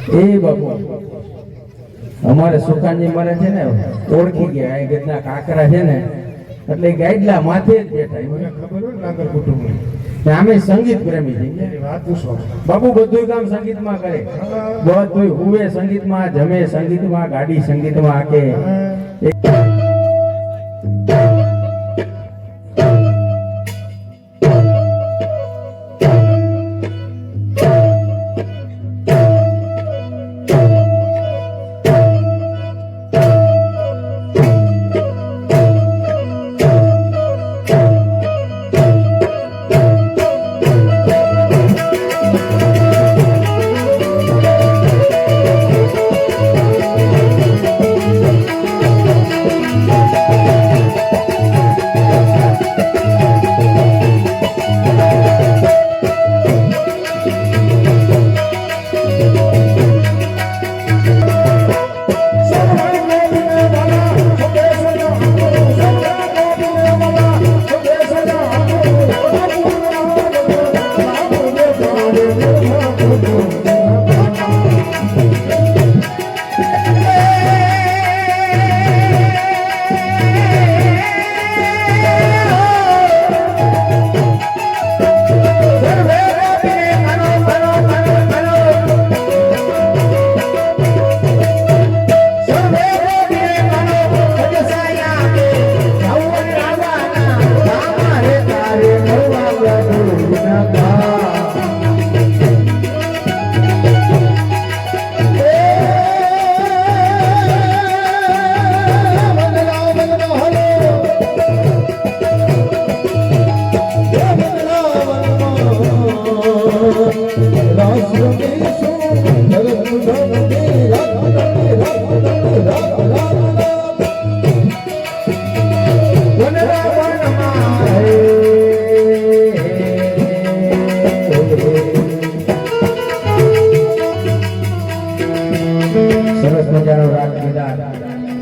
એ બાપુ અમારે સુખાનજી મારે છે ને ઓળખી ગયા એ ગીતના કાકરા છે ને એટલે ગાઈડલા માથે જ બેઠા મને ખબર હોય નાગર કુટુંબ અમે સંગીત પ્રેમી છે વાત પૂછો બાપુ બધું કામ સંગીતમાં કરે બધું હુવે સંગીતમાં જમે સંગીતમાં ગાડી સંગીતમાં આકે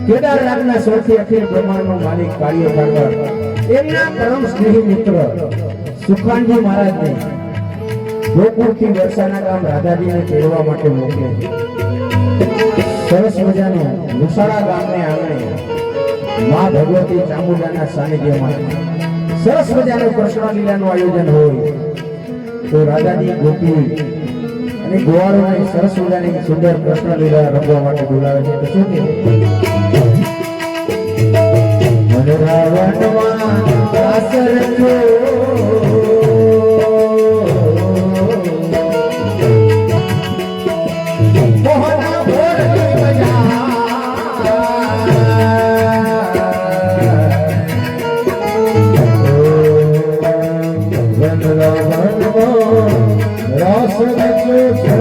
કેદાર રાગના સૌથી અખિલ બ્રહ્માંડનો માલિક કાર્ય સાગર એમના પરમ સ્નેહી મિત્ર સુખાનજી મહારાજને ગોકુળથી વર્ષાના ગામ રાધાજીને તેડવા માટે મોકલે છે. સરસ મજાનું મુસાળા ગામને આંગણે માં ભગવતી ચામુંડાના સાનિધ્યમાં સરસ મજાનું કૃષ્ણ લીલાનું આયોજન હોય તો રાધાજી ગોપી અને ગોવાળોને સરસ મજાની સુંદર કૃષ્ણ લીલા રમવા માટે બોલાવે છે. તો શું કહે મને રાવણમાં દાસ રખ્યો મોહના ભોરની મજા રાસ રચ્યો છે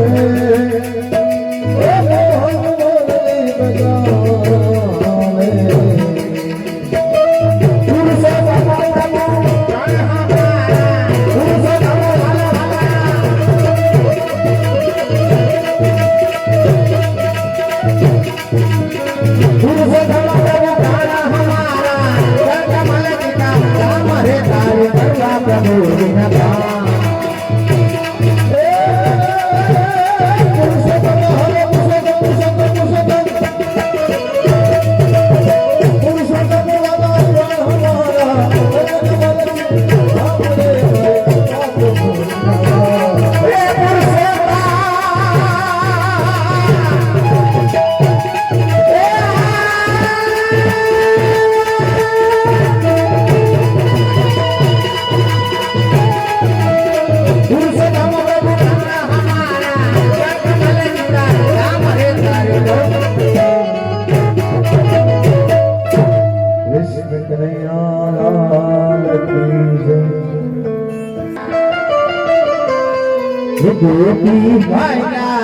ગોપી ભાઈના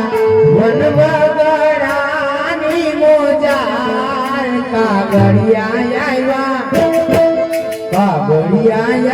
વનવગડાની મોજાર કાગળિયા આવ્યા કાગળિયા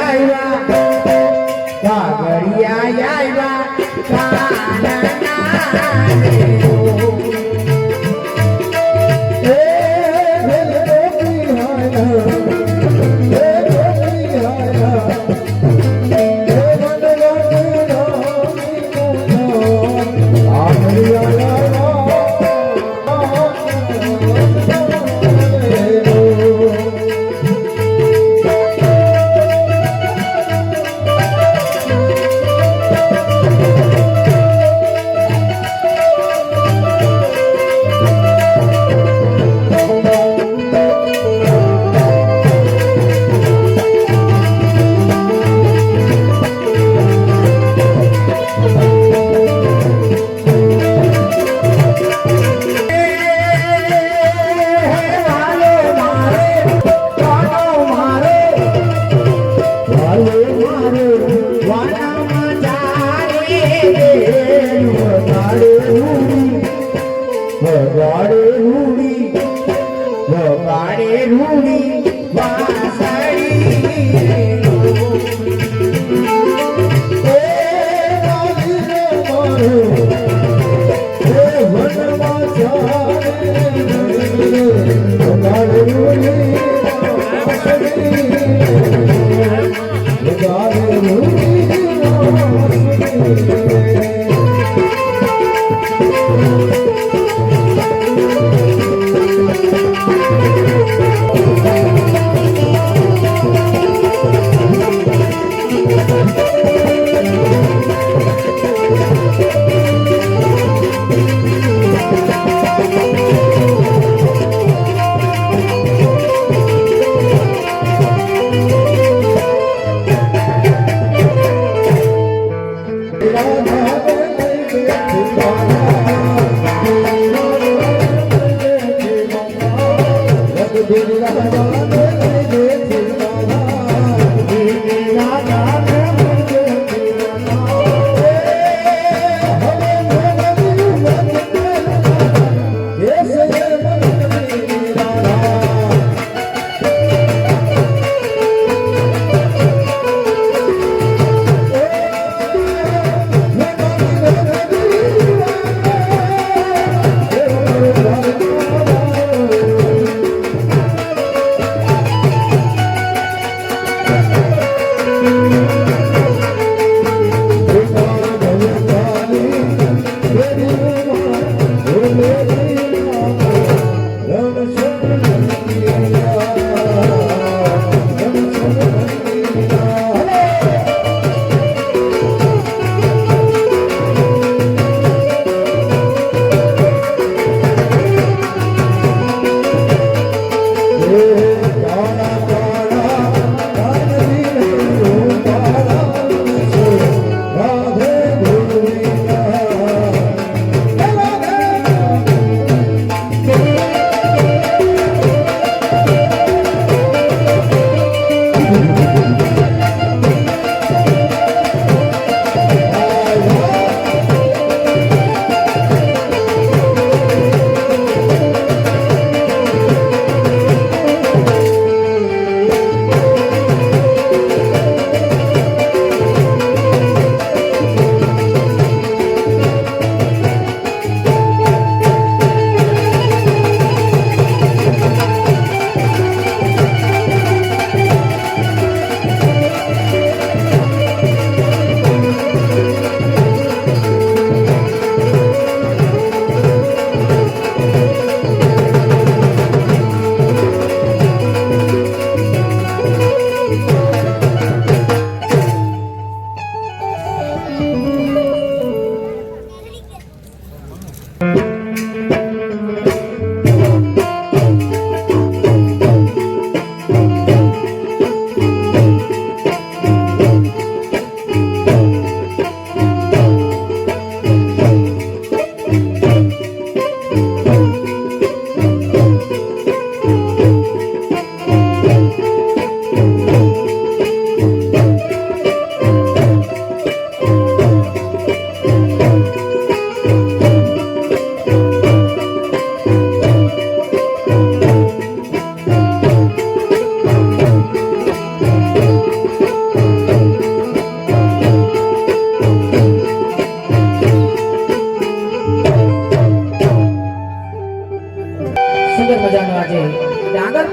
મારે વાનામાં ચારે વગાડે રૂડી વગાડે રૂડી વગાડે રૂડી વાસળી એ રાધે મારો એ વનમાં ચારે વગાડે રૂડી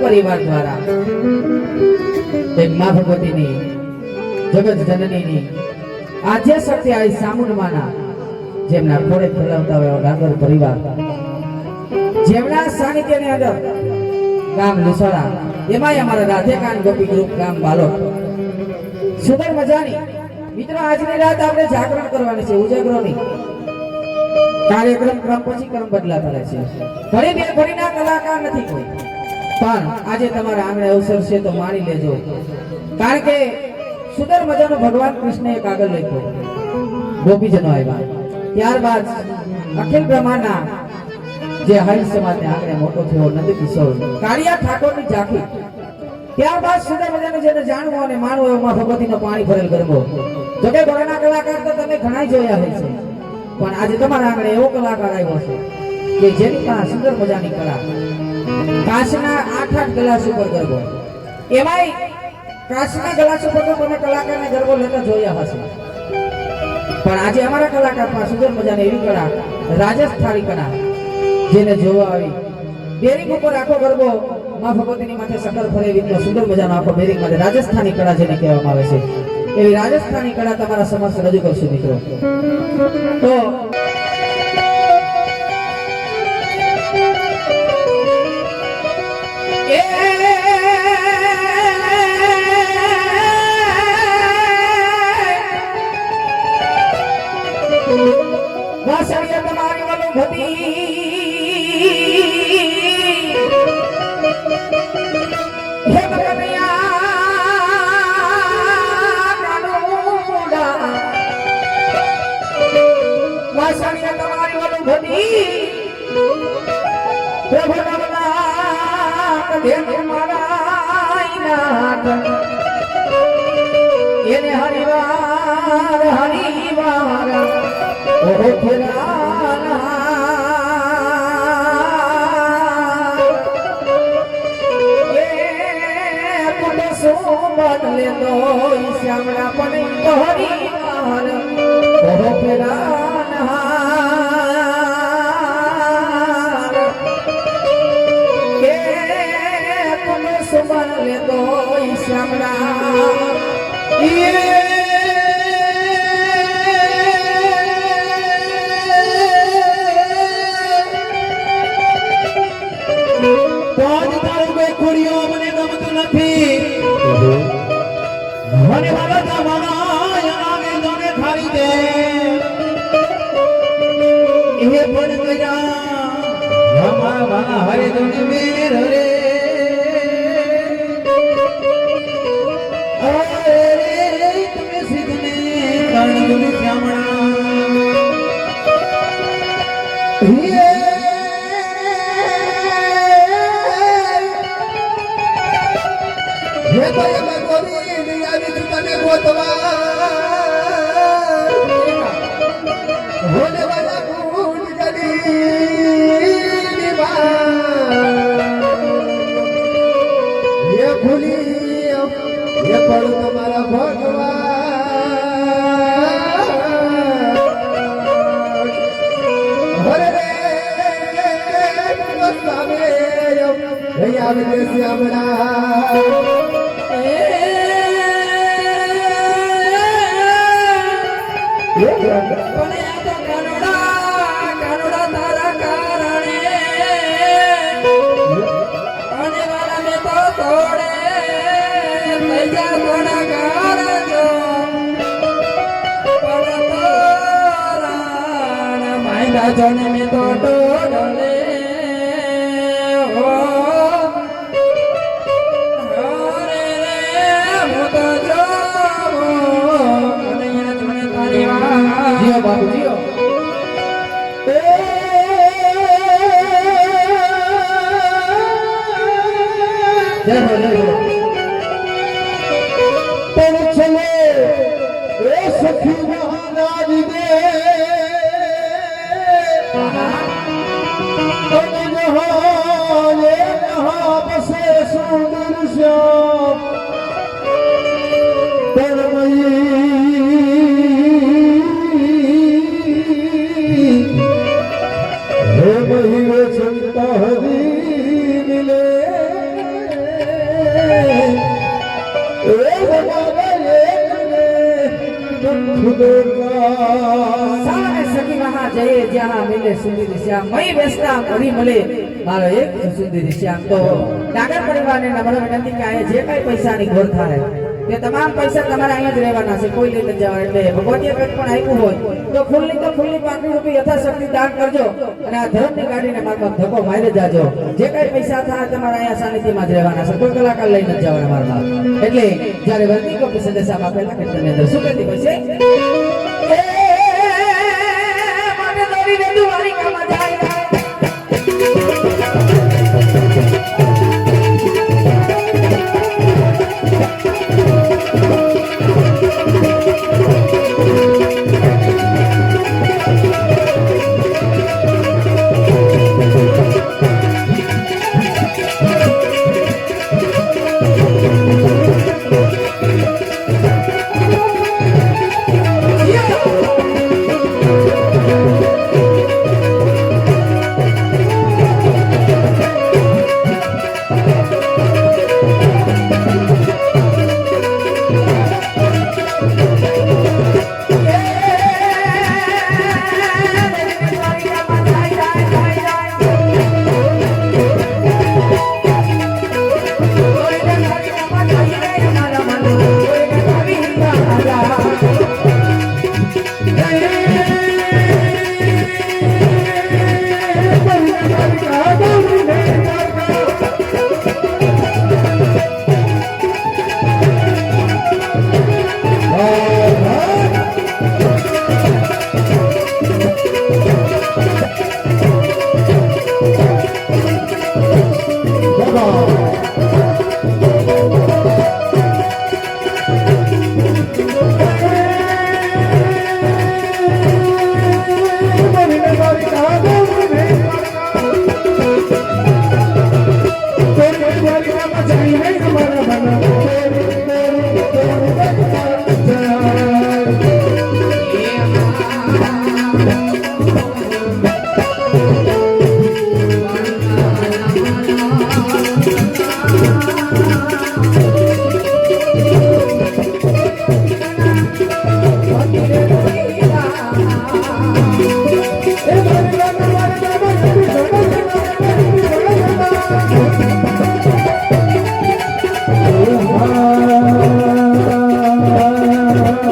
પરિવાર દ્વારા મા ભગવતીની જગત જનનીની આદ્ય શક્તિ આવી સામુંડમાના જેમના ખોળે ફેલાવતા હોય ડાંગર પરિવાર જેમના સાનિધ્યની અંદર ગામ લુસાડા એમાંય અમારા રાધેકાન ગોપી ગ્રુપ ગામ બાલોદ સુંદર મજાની મિત્રો આજની રાત આપણે જાગરણ કરવાની છે ઉજાગરો નહીં કાર્યક્રમ ક્રમ પછી ક્રમ બદલાતા રહે છે ઘણી બે ઘણીના કલાકાર નથી કોઈ પણ આજે તમારા આંગણે અવસર છે તો માણી લેજો કારણ કે સુંદર મજાનો ભગવાન કૃષ્ણએ કાગળ લખ્યો ગોપીજનો આવ્યા ત્યારબાદ અખિલ બ્રહ્માંડના જે હરિ સમાજને આંગણે મોટો થયો નંદ કિશોર કાળિયા ઠાકોરની ઝાંખી ત્યારબાદ સુંદર મજાનું જેને જાણવું અને માનવું એવું માં ભગવતીનો પાણી ભરેલ ગરબો. જો કે ઘોડાના કલાકાર તો તમે ઘણા જોયા હોય છે, પણ આજે તમારા આંગણે એવો કલાકાર આવ્યો છે કે જેની પાસે સુંદર મજાની કળા, કાચના 8-8 ગ્લાસ ઉપર ગરબો, એમાંય કાચના ગ્લાસ ઉપર તો તમે કલાકારને ગરબો લેતા જોયા હશે, પણ આજે અમારા કલાકાર પાસે સુંદર મજાની એવી કળા, રાજસ્થાની કળા, જેને જોવા આવી બેરિંગ ઉપર આખો ગરબો માં ભગવતીની માથે સકર ફરે એવી સુંદર મજાનો આખો બેરિંગ માટે રાજસ્થાની કળા જેને કહેવામાં આવે છે, એવી રાજસ્થાની કળા તમારા સમક્ષ રજૂ કરશું મિત્રો. તો વાસણિયા તમારી વલુભતી હે બકરિયા કાનુડા, વાસણિયા તમારી વલુભતી પ્રભુ નવનાથ દેવ મારા નાથ, એને હરિવાર હરિવાર ઓહો ફેરાના એ કુડે સોમન લેતો શ્યામળા પણ તોરી માર ઓહો ફેરાના એ કુડે સોમન લેતો શ્યામળા મને ગમતું નથી, મને બાબા તમારા આવે તને ખારી દે એ પણ ગયા મારા વાલા હરે જણ મેર રે અરે તમે સિદ્ધને કર્ણ ગુલી શ્યામણા હે તો એમાં ગોરી દિયાવી તું તને ગોતવા હોને વાલા ભૂલ ગડી એ ભૂલી એ પણ તમારા ભગવાન હરે રે સામે આવે છે શ્યામળા જને મે તો ડોલે હો હરે રે મો તો જો કનૈયા જને તારી વાત જીઓ બાબુ જીઓ જય હો પણ ચલે એ સખી મહારાજ દે बसे सुंदर श्याम हे मही वे संता हरी मिले सखी वहां जय जहां मिले सुंदर श्याम मई बेसता घड़ी મળે મારો એક સુંદર શ્યામ. તો ડાગર પરિવારને નમ્ર વિનંતી કે જે કઈ પૈસાની ઘોર થાય તે તમામ પૈસા તમારે અહીંયા જ રહેવાના છે, કોઈ લઈ જવા. એટલે ભગવતીએ કંઈક પણ આપ્યું હોય તો ખુલ્લી 5 રૂપિયા યથાશક્તિ દાન કરજો અને આ ધર્મની ગાડીને મારફત ધક્કો મારી જાજો. જે કઈ પૈસા થાય તમારે અહીંયા સાનિધ્યમાં જ રહેવાના છે, કોઈ કલાકાર લઈને જવાના મારમાં. એટલે જ્યારે વર્તી કોપી સંદેશા આપેલા કીર્તનની અંદર શું કહેતી હોય છે માટે દોરીને દ્વારિકામાં જાય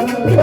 Oh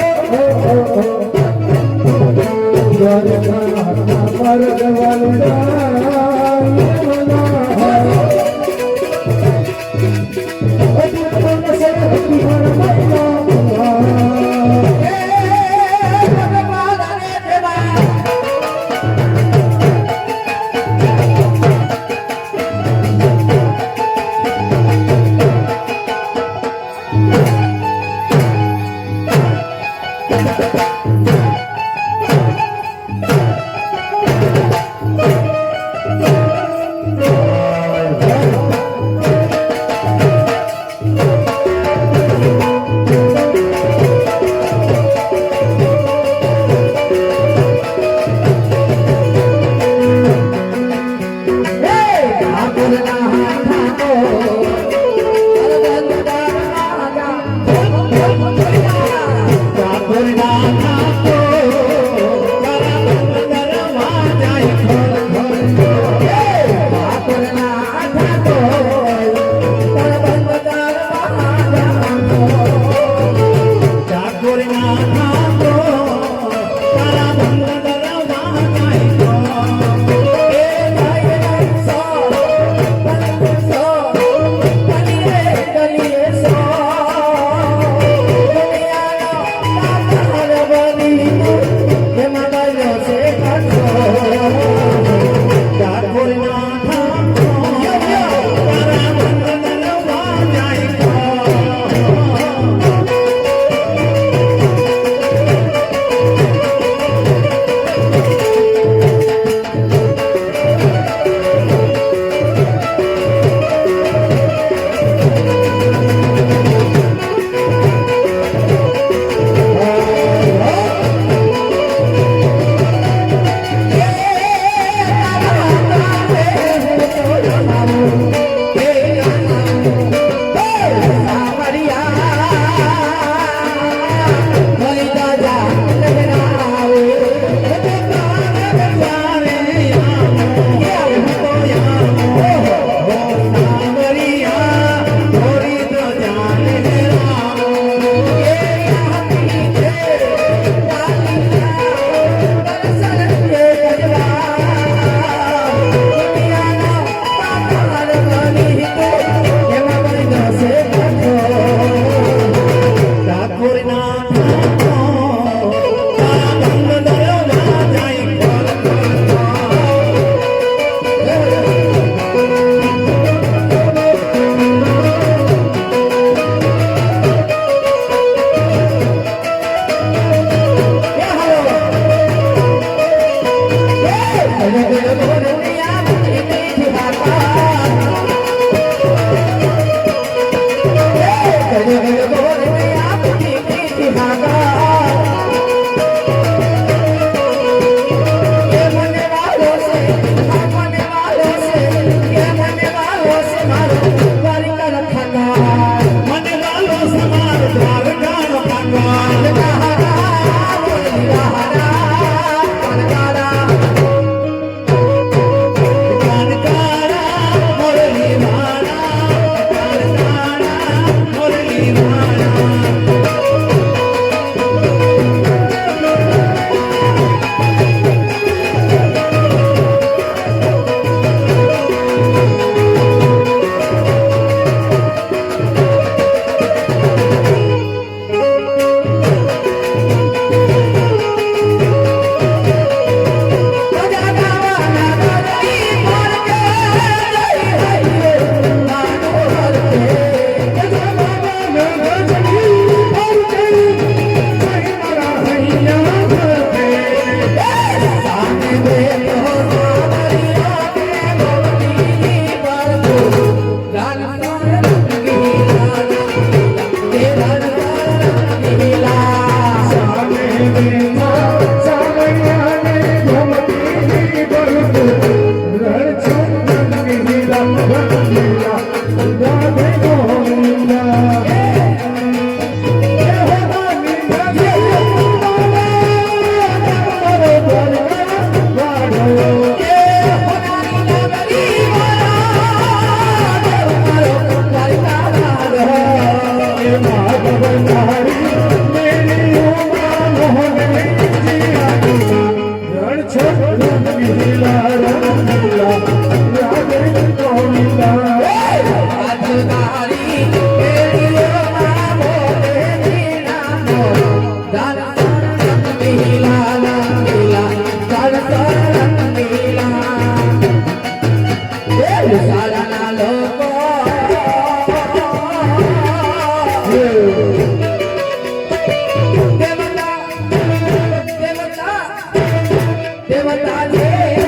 દેવતા જેવા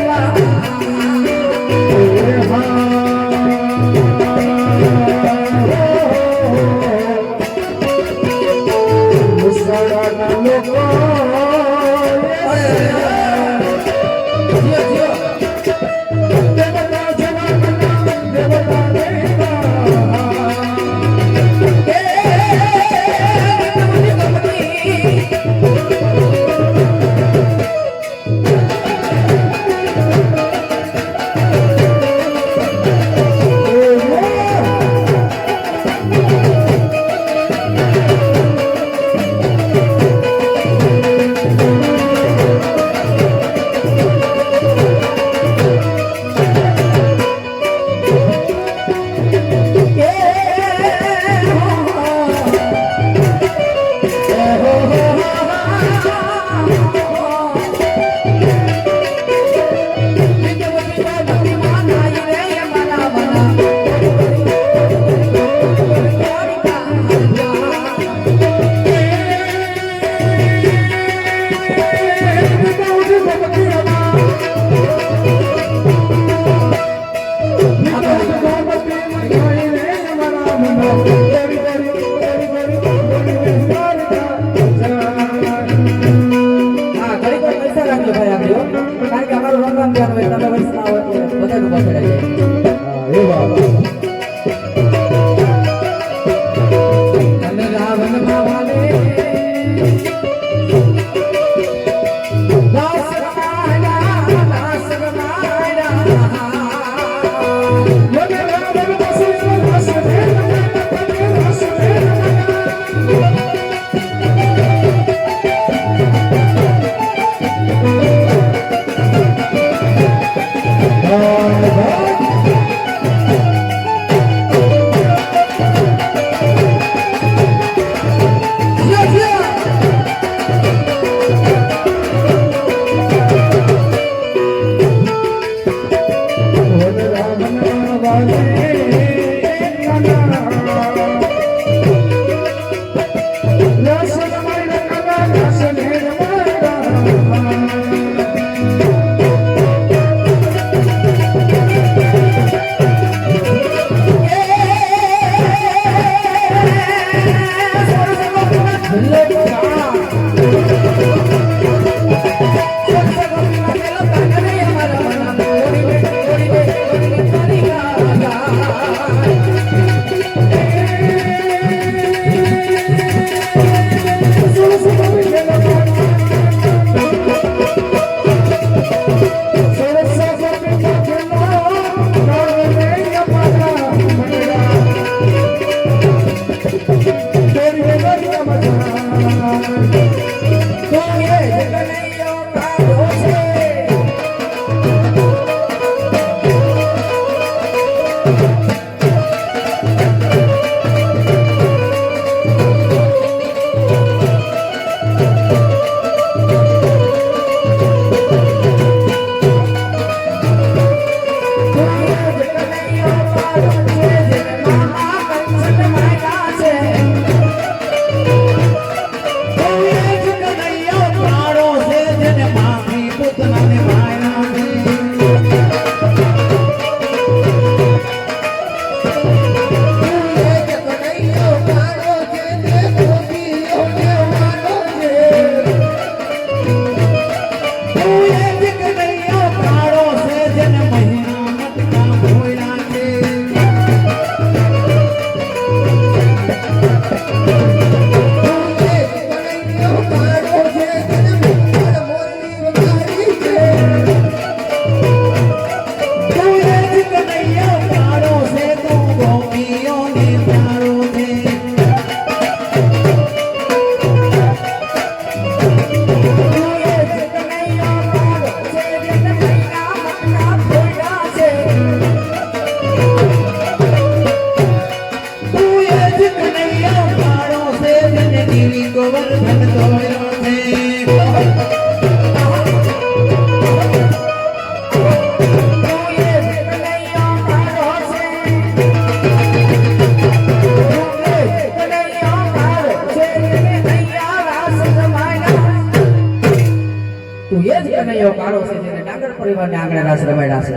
તું એ જ કનૈયો કાળો છે જેને ડાંગર પરિવારને આંગણે રાસ રમાડ્યા છે.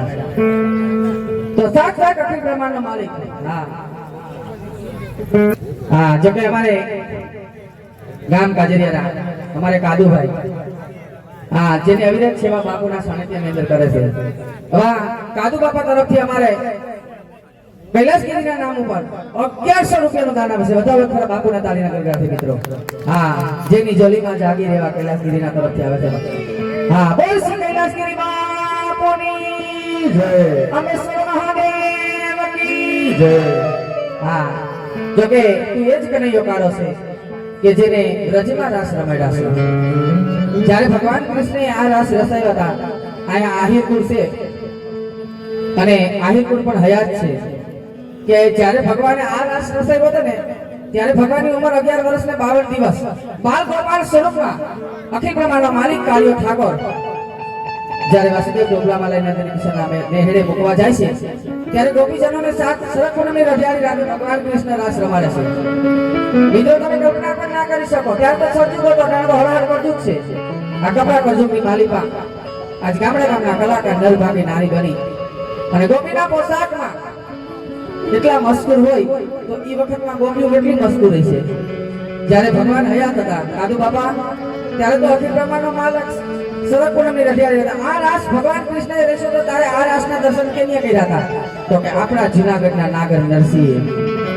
તો સાક્ષાત અખિલ બ્રહ્માંડનો માલિક. હા હા, જો કે અમારે ગામ કાજરિયાના અમારે કાદુભાઈ, હા, જેને અવિરત સેવા બાપુના સાનિધ્યની અંદર કરે છે. હા, કાદુ બાપા તરફથી અમારે કૈલાસગીરીના નામ ઉપર 1100 રૂપિયાનું દાન આવે છે. બધા વખત બાપુના તાળીના ગરગડાથી મિત્રો. હા, જેની જોલીમાં જાગી રહેવા કૈલાસગીરીના તરફથી આવે છે. હા, બોલ શ્રી કૈલાસગીરી બાપુની જય. અમેશ્વર મહાદેવ કી જય. હા, જો કે તું એ જ કનૈયો કાળો છે કે જેને વ્રજમાં રાસ રમાડ્યા છે. જ્યારે ભગવાન કૃષ્ણએ આ રાસ રસાવ્યા હતા, અહીંયા આહિરકુળ છે અને આહિરકુળ પણ હયાત છે કે જ્યારે ભગવાને આ રાસ રસાવ્યો હતો ને ત્યારે ભગવાનની ઉંમર 11 વર્ષ ને 52 દિવસ. બાલ ગોપાલ સ્વરૂપમાં અખિલ બ્રહ્માંડનો માલિક કાળિયો ઠાકોર જ્યારે વાસુદેવ ડોબલામાં લઈને કૃષ્ણના નેહડે મૂકવા જાય છે ત્યારે ગોપીજનોને સાત સરખોની રઢિયાળી રાગે ભગવાન કૃષ્ણ રાસ રમાડે છે. મિત્રો તમે કલ્પના પણ ના કરી શકો. ત્યાર તો સર્જુક હતો, કારણ કે હળહળ કરજુક છે. આ કપડા કરજુકની માલિકા આજ ગામડા ગામના કલાકાર નર ભાગી નારી બની અને ગોપીના પોશાકમાં એટલા મસ્કૂર હોય તો એ વખતમાં ગોપીઓ કેટલી મસ્કૂર છે. જ્યારે ભગવાન હયાત હતા કાદુ બાપા, ત્યારે તો અખિલ બ્રહ્માંડનો માલિક સરકપુરમની રઢિયાળી હતા. આ રાસ ભગવાન કૃષ્ણએ રેશો તો ત્યારે આ રાસના દર્શન કેમ કર્યા હતા? તો કે આપણા જૂનાગઢના નાગર નરસિંહે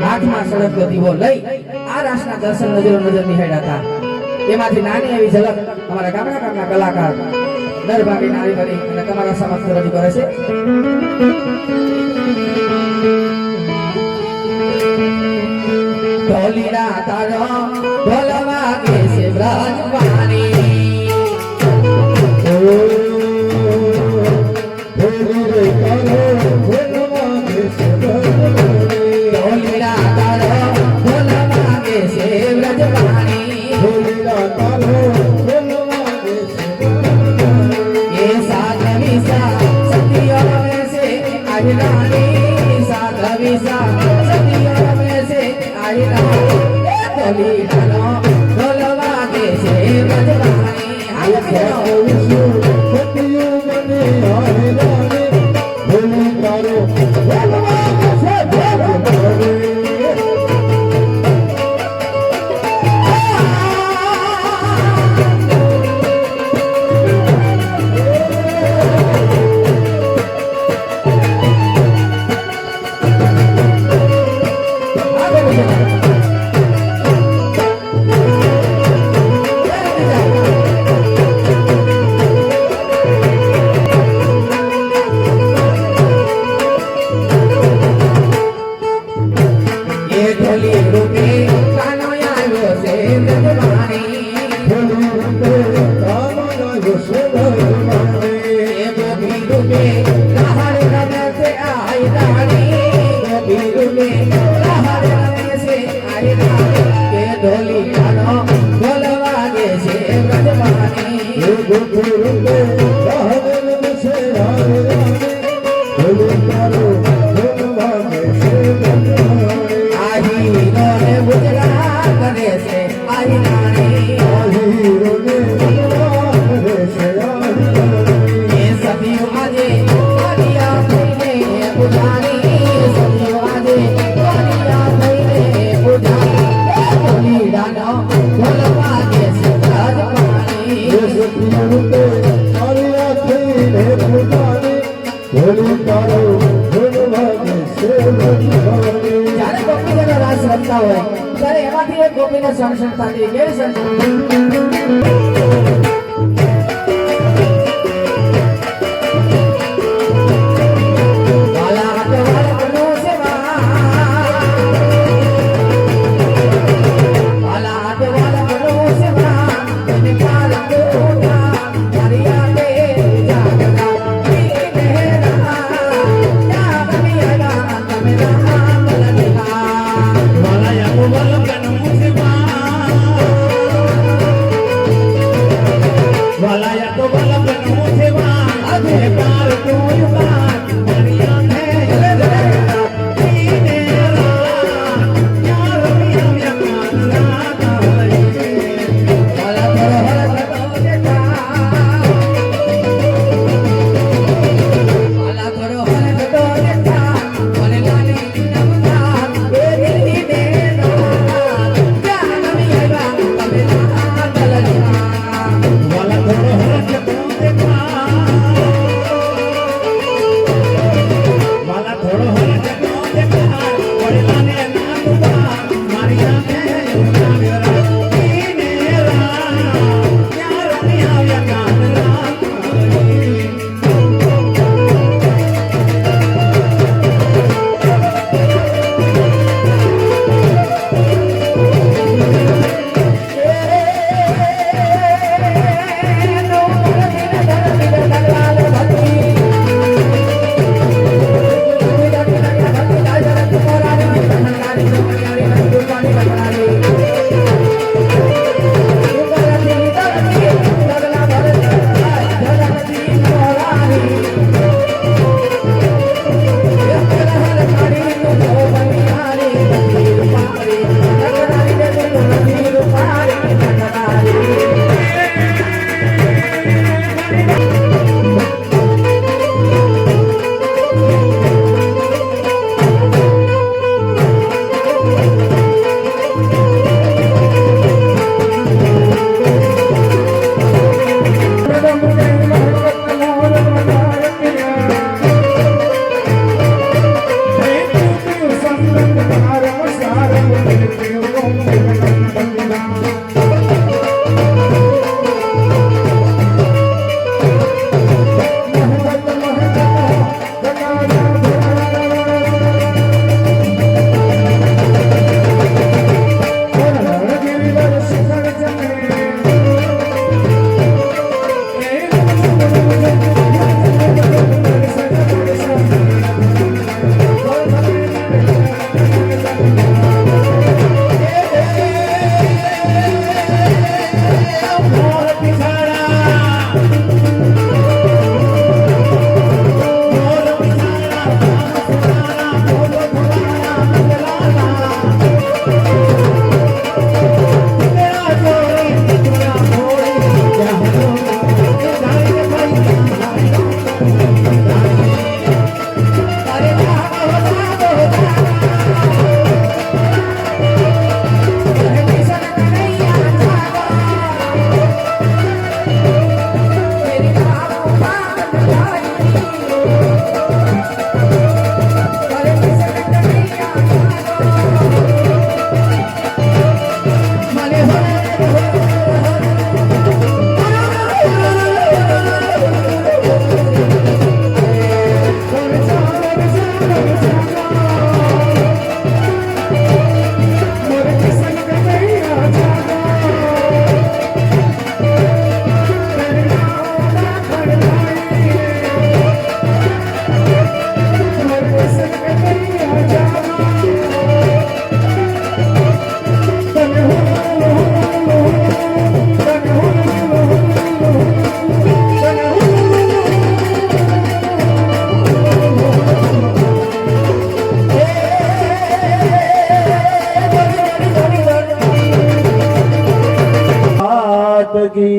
હાથમાં સળગતો દીવો લઈ આ રાસના દર્શન નજરો નજર નિહાળ્યા હતા. એમાંથી નાની એવી ઝલક અમારા ગામના ગામના કલાકાર દરભાગી નારી બની અને તમારા સમક્ષ રજૂ કરે છે. ઢોલીના તારો ઢોલવા કે છે બ્રજવાણી. ઢોલીના તારો ઢોલવા કે છે બ્રજવાણી. એ સાધવીસા સતીઓ છે આહિરાણી. સાધવીસા સતીઓ છે આહિરાણી. ઢોલીનાનો ઢોલવા કે છે બ્રજવાણી. હાલ ખેલો ગોપીને સંસન થતી કેવી સંસન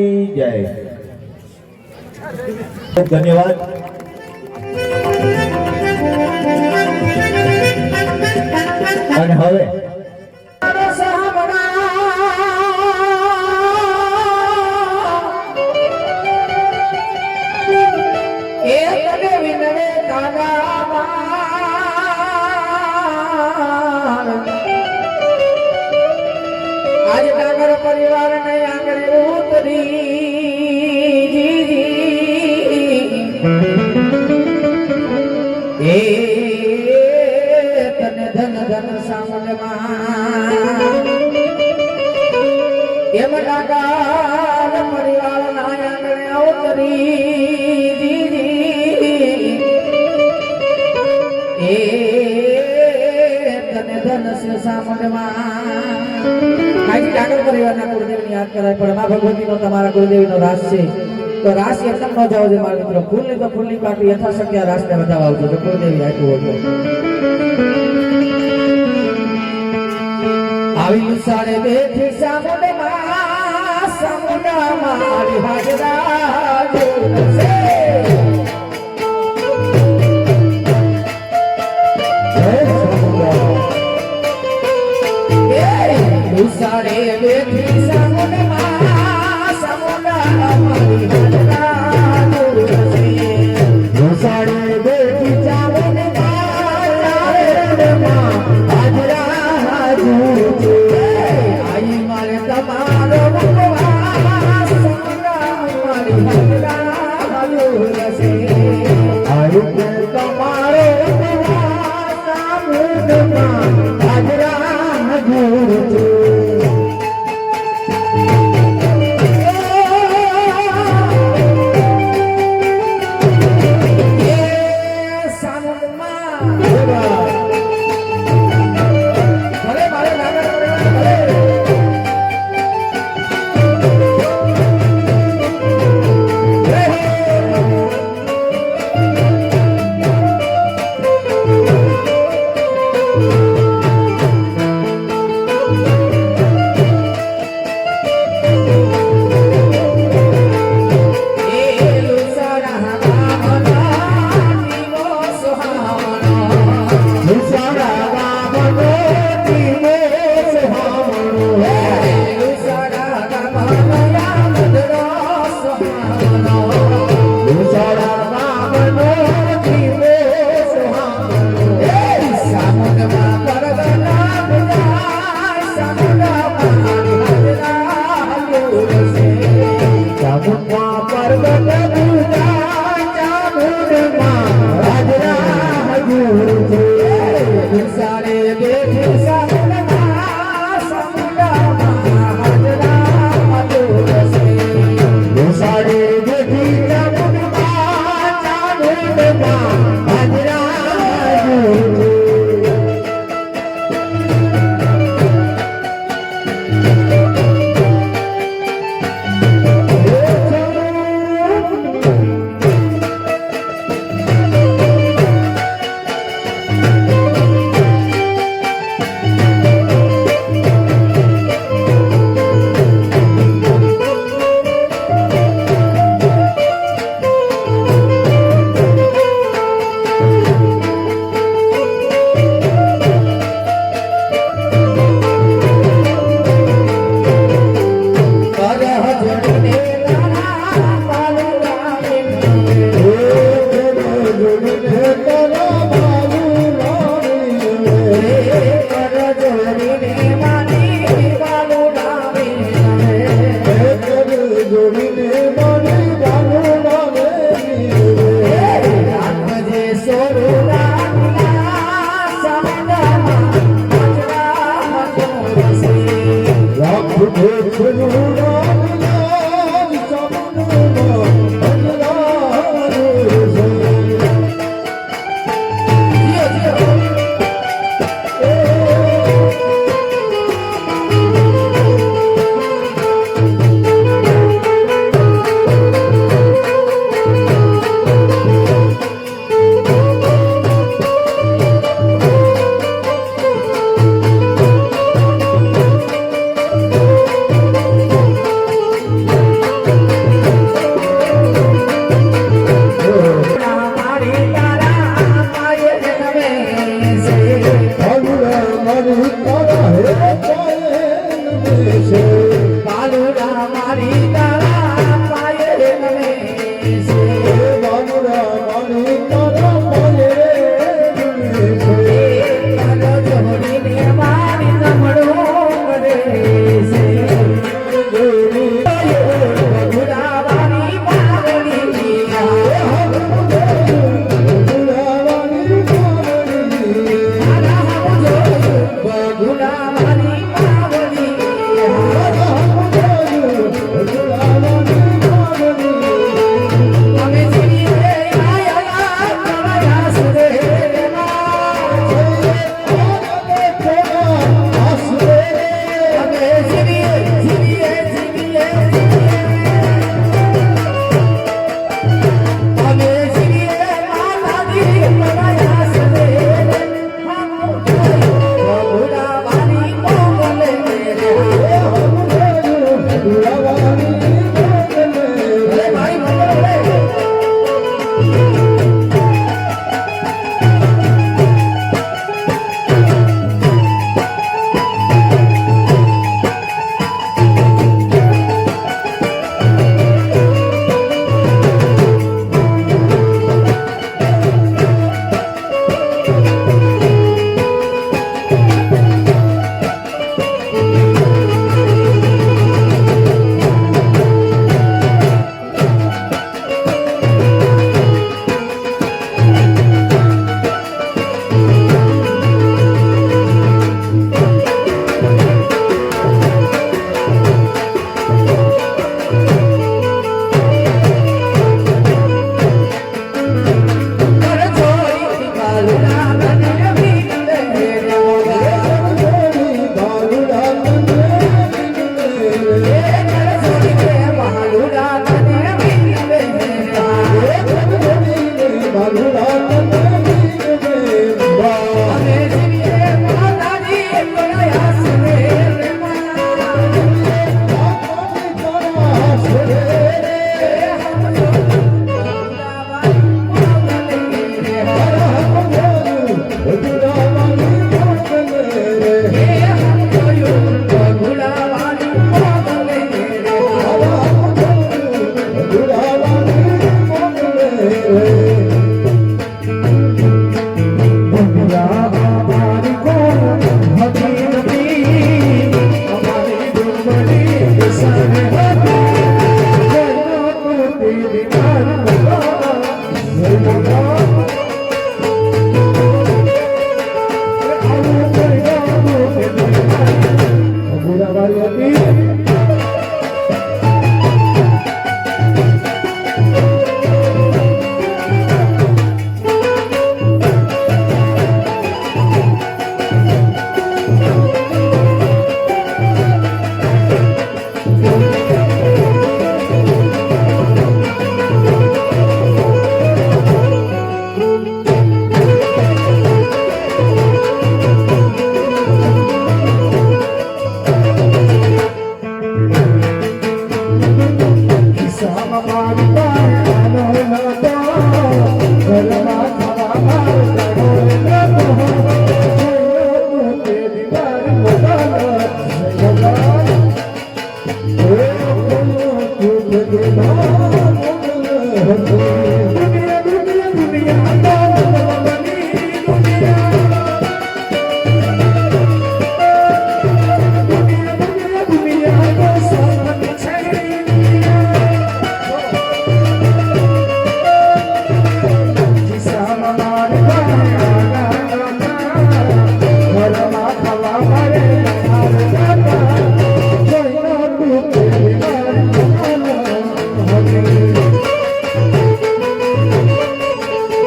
જય. ખૂબ ધન્યવાદ. અને હવે આજે ડાંગર પરિવાર ને આંગણે ઉતરી એ તને ધન ધન સામલમાં એમ ડાંગર પરિવાર ના આંગણે ઉતરી એ તને ધન સામલમાં આજે ડાંગર પરિવારના ગુરુદેવને યાદ કરાય પણ મા ભગવતીનો તમારા ગુરુદેવનો રાસ છે તો રાસ એકદમ ન જાવ છે મારા મિત્રો ફૂલની તો ફૂલની પાટી યથાશક્ય રાસને વધાવવા આવજો તો ગુરુદેવી આપ્યું હતું આવી સાડે બેઠી સામુંડમાં સામુંડમાં મારી હાજરા જોશે સાડે બેઠી સામુંડમાં સામુંડમાં મારી હાજરા જોશે સાડે બેઠી સામુંડમાં હાજરા જોશે આઈ મારે તમારો ઉપવાસ સામુંડમાં મારી હાજરા જોશે આઈ તમારો ઉપવાસ સામુંડમાં હાજરા જોશે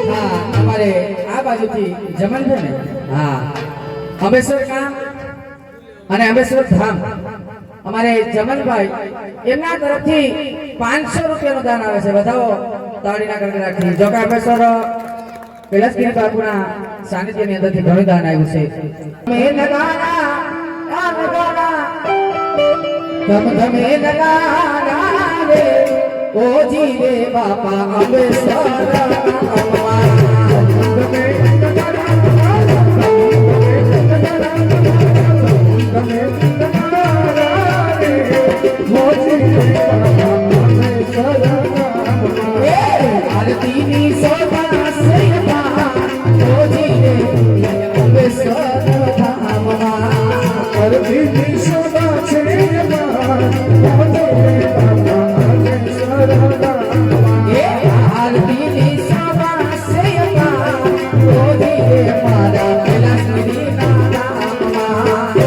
હા અમારે આ બાજુથી જમણ છે ને હા અંબેશ્વર ગામ અને અંબેશ્વર ધામ અમારે જમનભાઈ એમના તરફથી 500 રૂપિયાનું દાન આવે છે. બધાઓ તાળીના ગણગણાટથી. જો કે અંબેશ્વર કૈલાસગીરી બાપુના સાનિધ્યની અંદરથી ઘણું દાન આવ્યું છે. ધમે નગારા રે ઓ જીવે બાપા અંબેશ્વર આરતીની શોભા સૈયદા ઓ જીવે અંબેશ્વર ધામમાં આરતીની શોભા છે આરતીની શોભા સૈયદા ઓ જીવે મારા કૈલાસગીરીના ધામમાં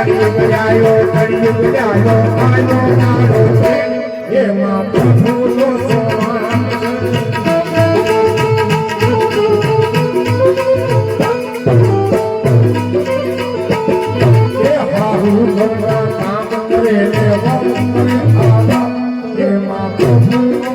કળિયુગ આયો આયો મારો પ્રેમ એમાં પ્રભુનો સમાન એ હાહુ ભગવાન કામ કરે ને વમ કરે આવા એમાં પ્રભુનો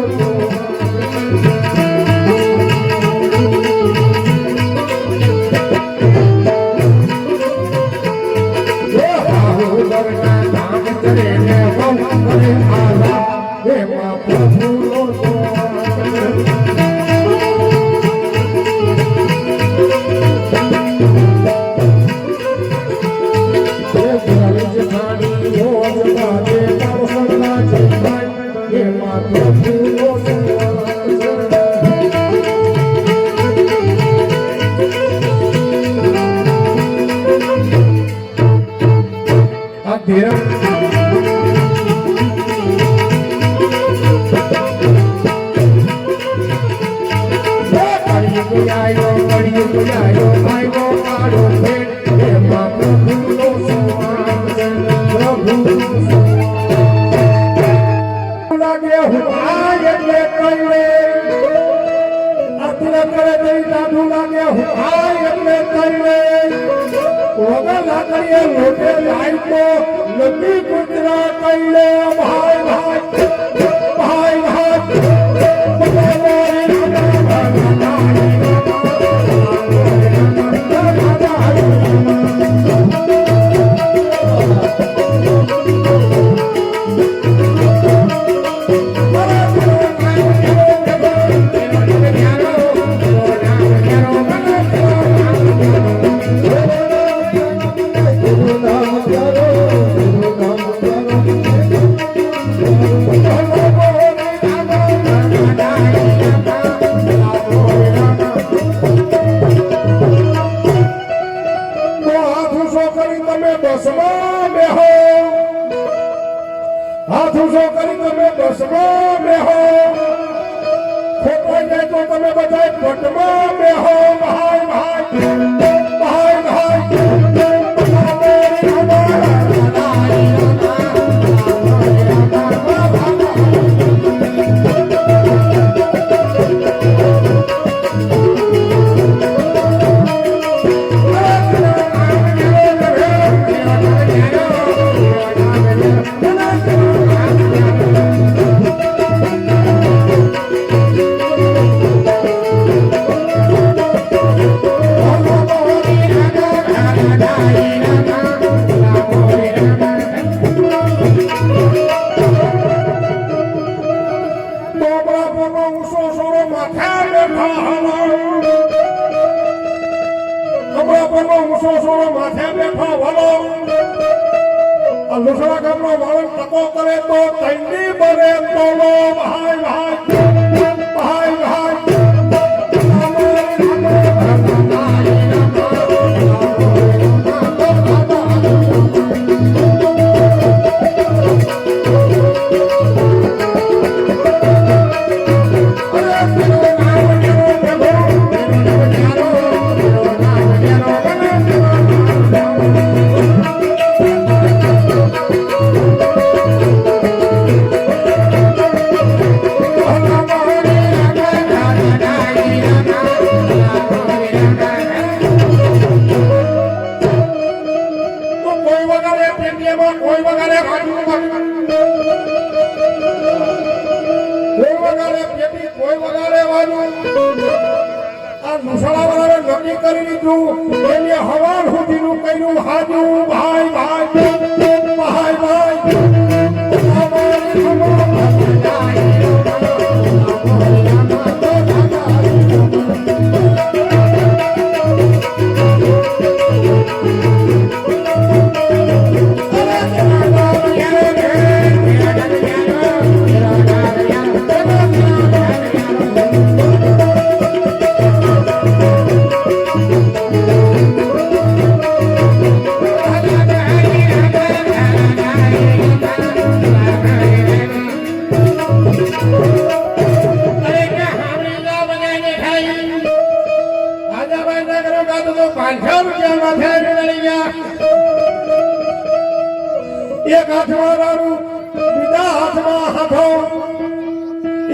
એક હાથમાં રાડું બીજા હાથમાં હાથો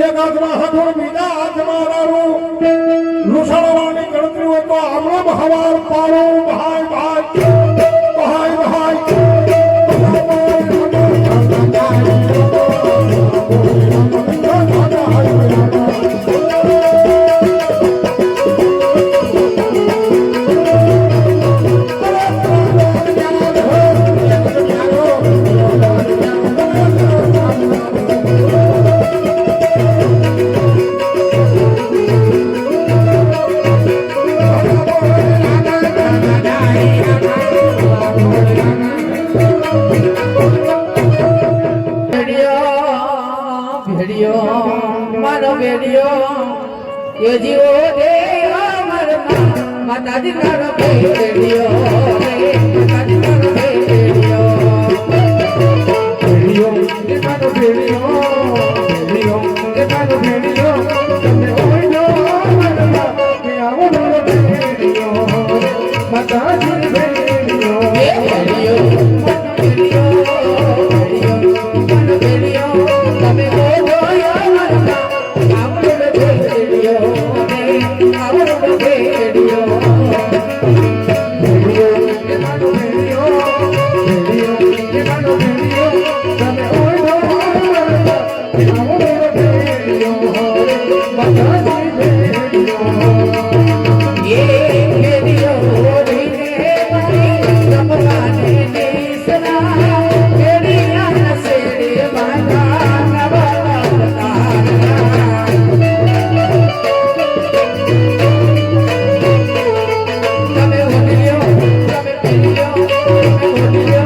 એક હાથમાં હાથો બીજા હાથમાં રાડું લુસાડવાની ગણતરી હોય તો આમળો હવાર પાડો ભાઈ ભાઈ ભાઈ ભાઈ ये जीवो दे अमर माताजी करो भेड़ियो माताजी करो भेड़ियो भेड़ियो के कानो भेड़ियो भेड़ियो के कानो भेड़ियो तमे ओइनो मनवा के आवो भेड़ियो माताजी भेड़ियो ये भेड़ियो भेड़ियो भेड़ियो भेड़ियो तमे ओइनो मनवा आवो भेड़ियो आवो भेड़ियो भेड़ियो के कानो भेड़ियो भेड़ियो के कानो भेड़ियो तमे ओइनो मनवा के आवो भेड़ियो माताजी भेड़ियो ये भेड़ियो धीरे बनी चमकाने निसना भेड़िया नसेड़े बांधा नवलता तमे ओलियो तमे भेड़ियो तमे ओलियो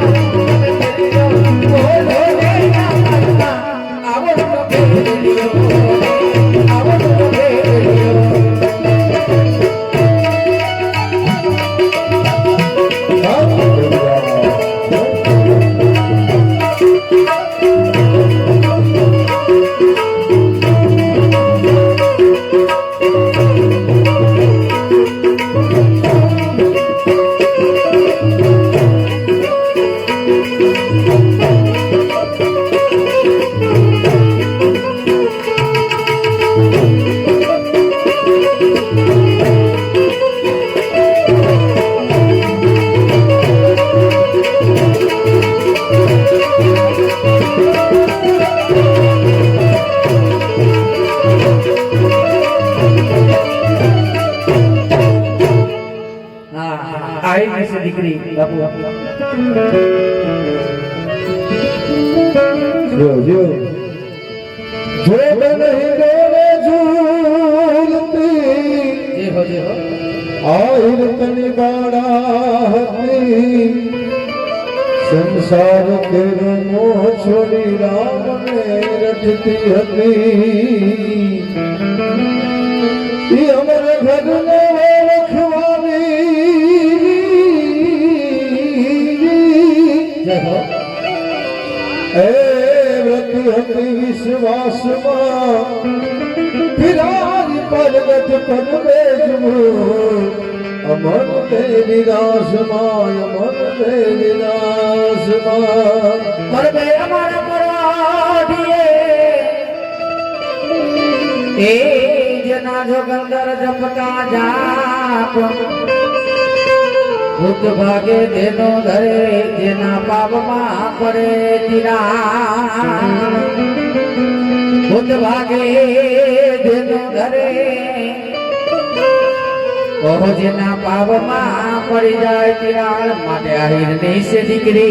तमे भेड़ियो बोलो रे ना आवो तो भेड़ियो आवो तो भेड़ियो आई ऐसी दिकरी बापू जो जो जो नहीं डोले झूलती जे हो आहिर तनी बाड़ा हती संसार के मोह छोड़ी राम ने रटती हती ये हमारे घर में रखवाली जय हो ए व्रत हती विश्वास फिराज पर्वत पर अमर ते विनाश अमर ते विनाश पर बे हमारा पराठिए ए जना जोगंदर जपता जाप ભૂત ભાગે તેનો ધરે જેના પાપમાં પડે તીરા ભૂત ભાગે તેનો ધરે ઓહો જેના પાપમાં પડી જાય તિરાડ માટે આહિરની છે દીકરી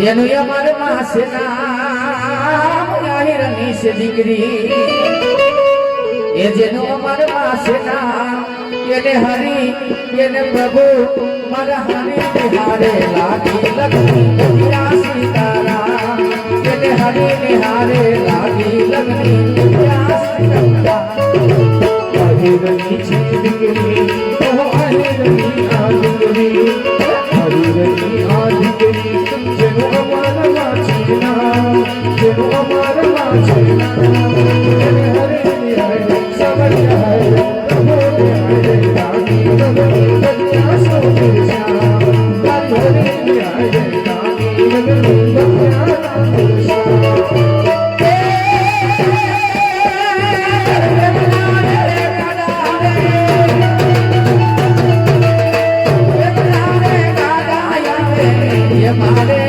જેનું અમારમાં છે નામ આહિરની છે દીકરી એ જેનું અમારમાં છે નામ એને હરી એને પ્રભુ મારા હરી નિહારે લાગી લગની હીરા સીતારામ એને હરી નિહારે લાગી લગની હીરા સીતારામ आहिरनी छी दिकरी ओ आहिरनी आ दिकरी आहिरनी आ दिकरी जेनो अमर माचीना जेनो अमर माचीना हरे हरे हरे समझ आए प्रभु हरे रानी प्रभु कन्या सो श्याम हरे हरे એ મારે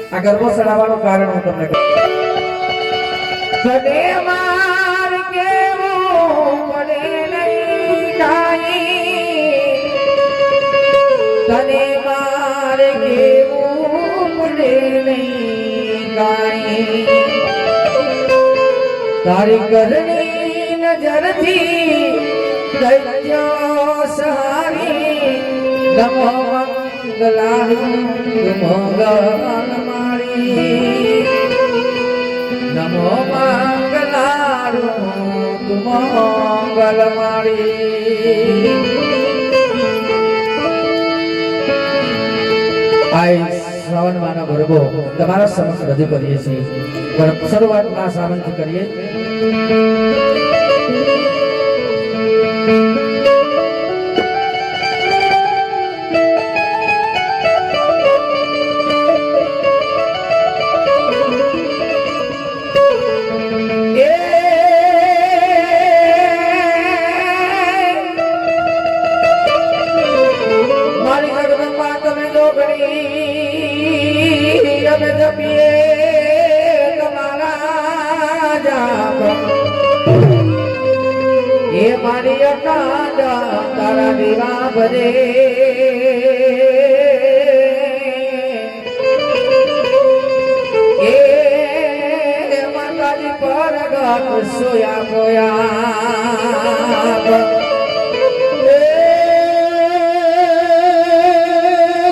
આ ગરબો ચડાવવાનું કારણ હું તમને તને માર કેવું પડે નહીં કાઈ તને માર કેવું પડે નહીં કાઈ તારી કરણી નજરથી દૈત્યો સહારી નમો મંગલાનું મંગલ મારી નમો મંગલાનું મંગલ મારી આ શ્રાવણ માનો ગરબો તમારા સમક્ષ રજૂ કરીએ છીએ પણ શરૂઆતમાં સામંત કરીએ તારા દીવા ભરે એ માતાજી પરગટ સોયા પોયા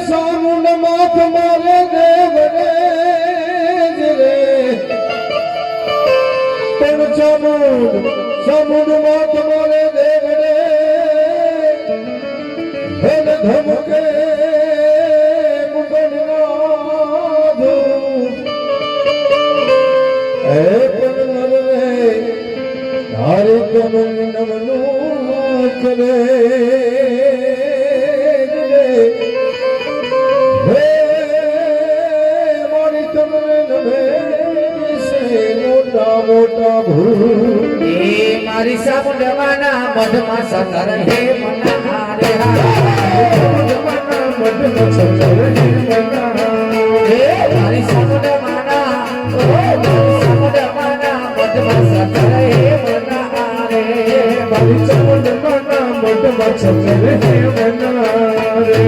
સામુંડ માથ મારે દેવ રે પણ સમુદ્ર માથ મારે દેવ રે ધન ધમકે મુગનનાથ એ પણ નર રે ધારે કમલ નમનું ચલે હે મારી તમને નમે મોટા મોટા ભૂલ એ મારી સામુંડમાના મધમાં સકર હે મના રે મધમાં સકર હે મના હે મારી સામુંડમાના ઓ મારી સામુંડમાના મધમાં સકર હે મના રે મારી ચામુંડમાના મધમાં સકર હે મના રે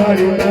મારી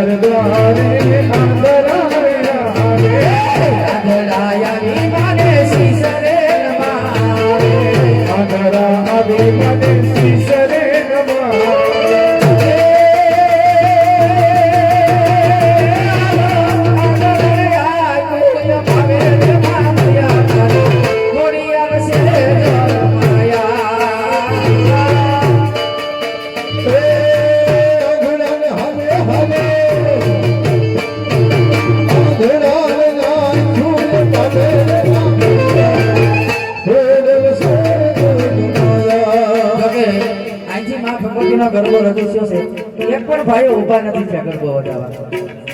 એક પણ ભાઈઓ ઊભા નથી થયા ગરબો વગાડવા.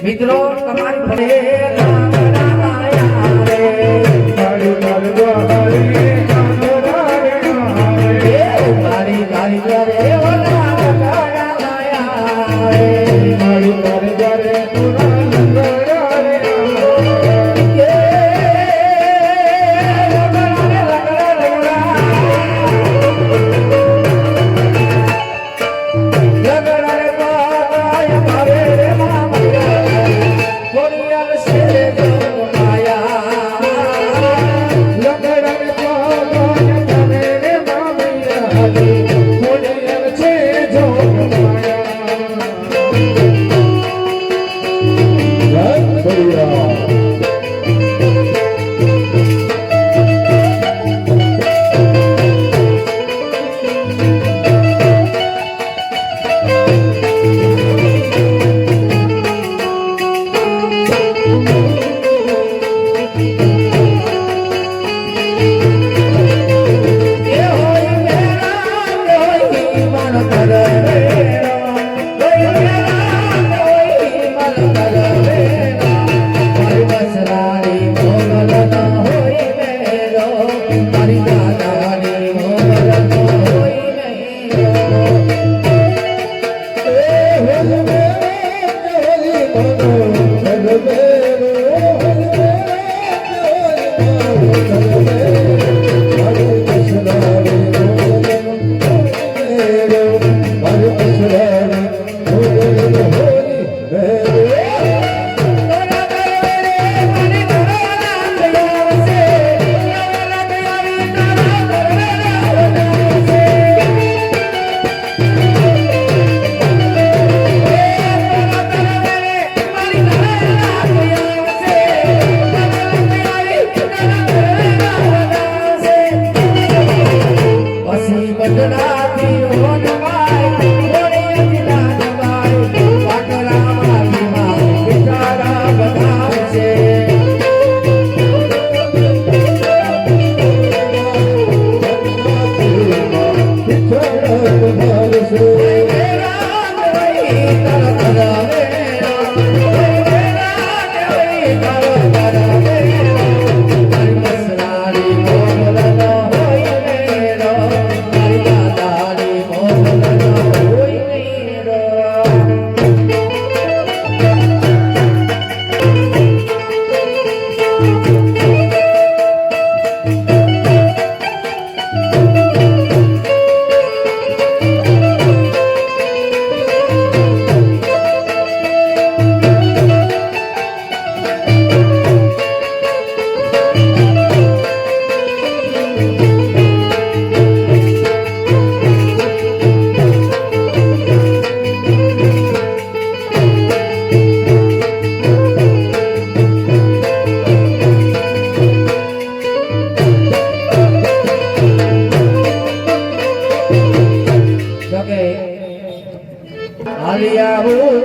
મિત્રો તમારી ભલે મારી ગાડી કરે આવો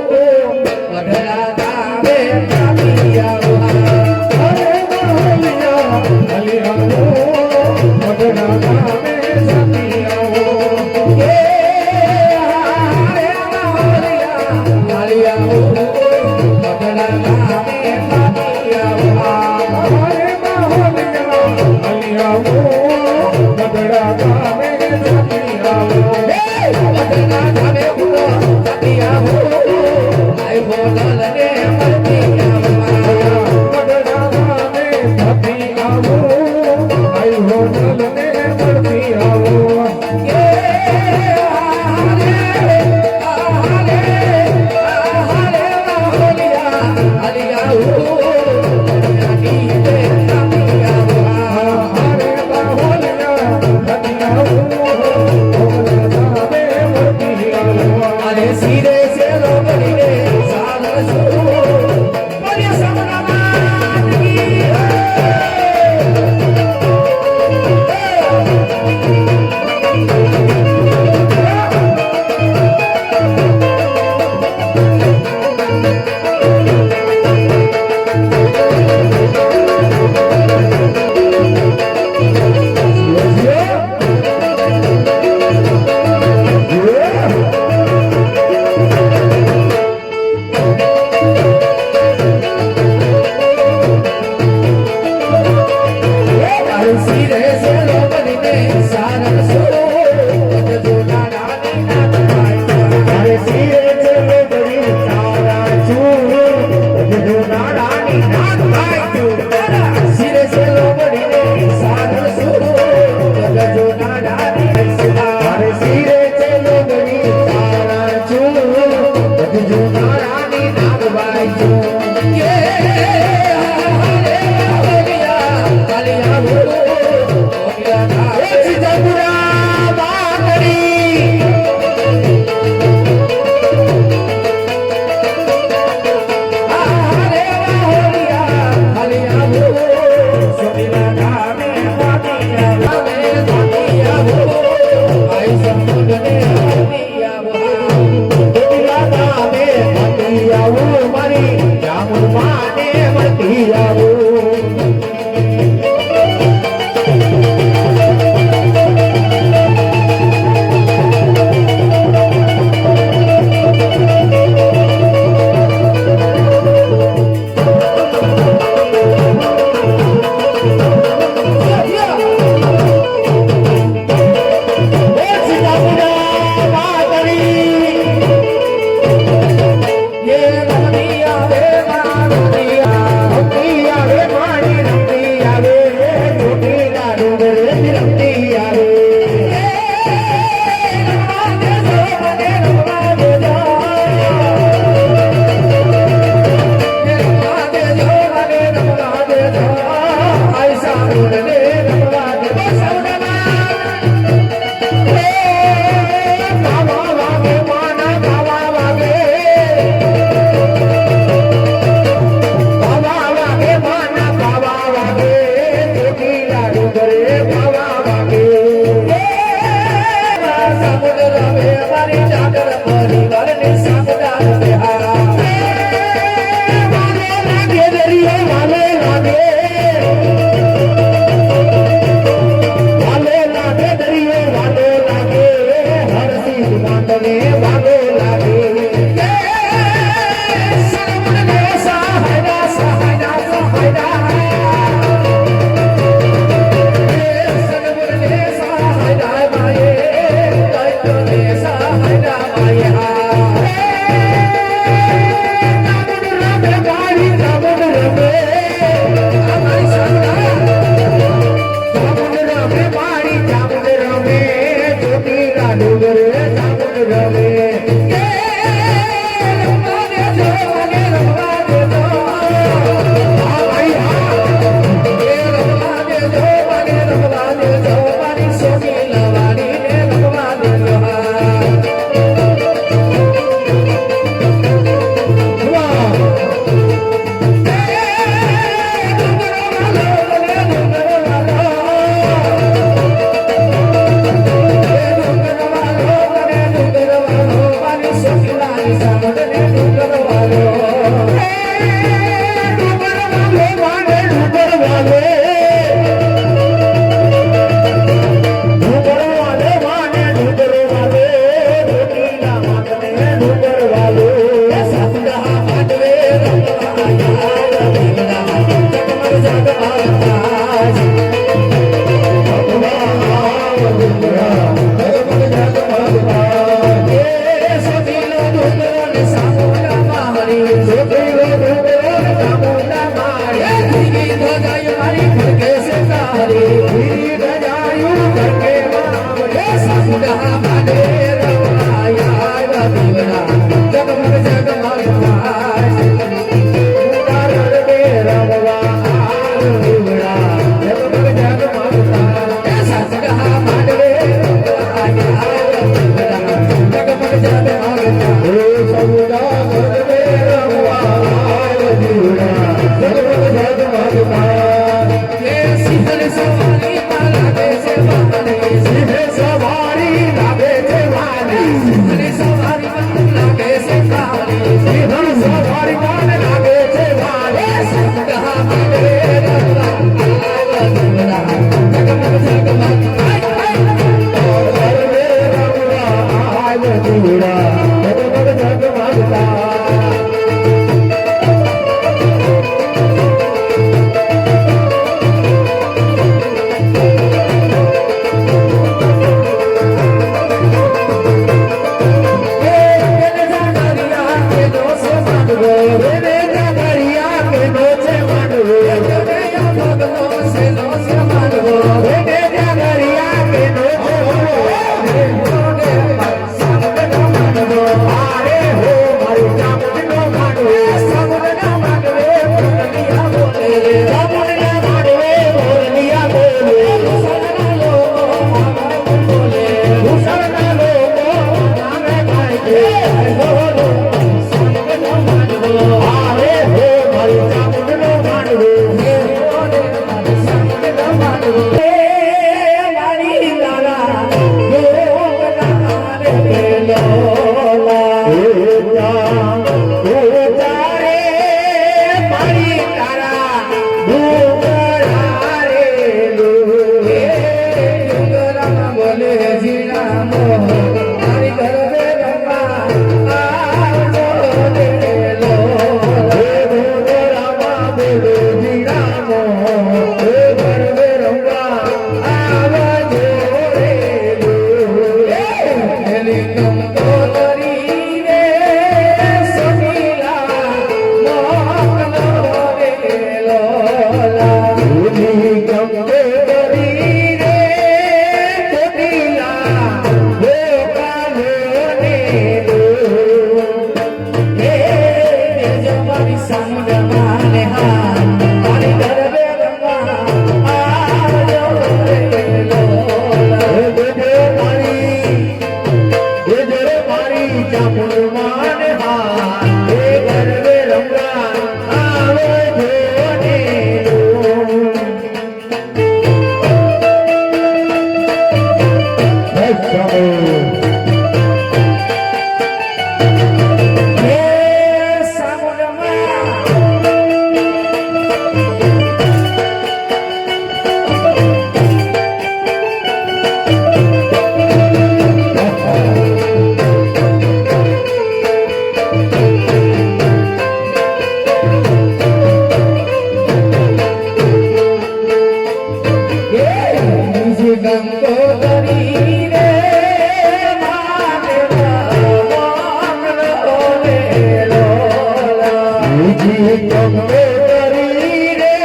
બીજી ગમે કરી રે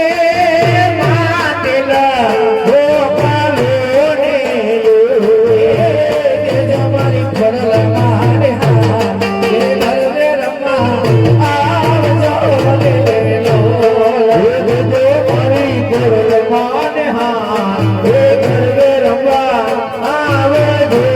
માટેલા ગોપાલોને મારી ખડલમાં રે હા એ ઘરે રમવા આવજો રે લોલા મારી ગોરલમાને હા એ ગરબે રમવા આવે છે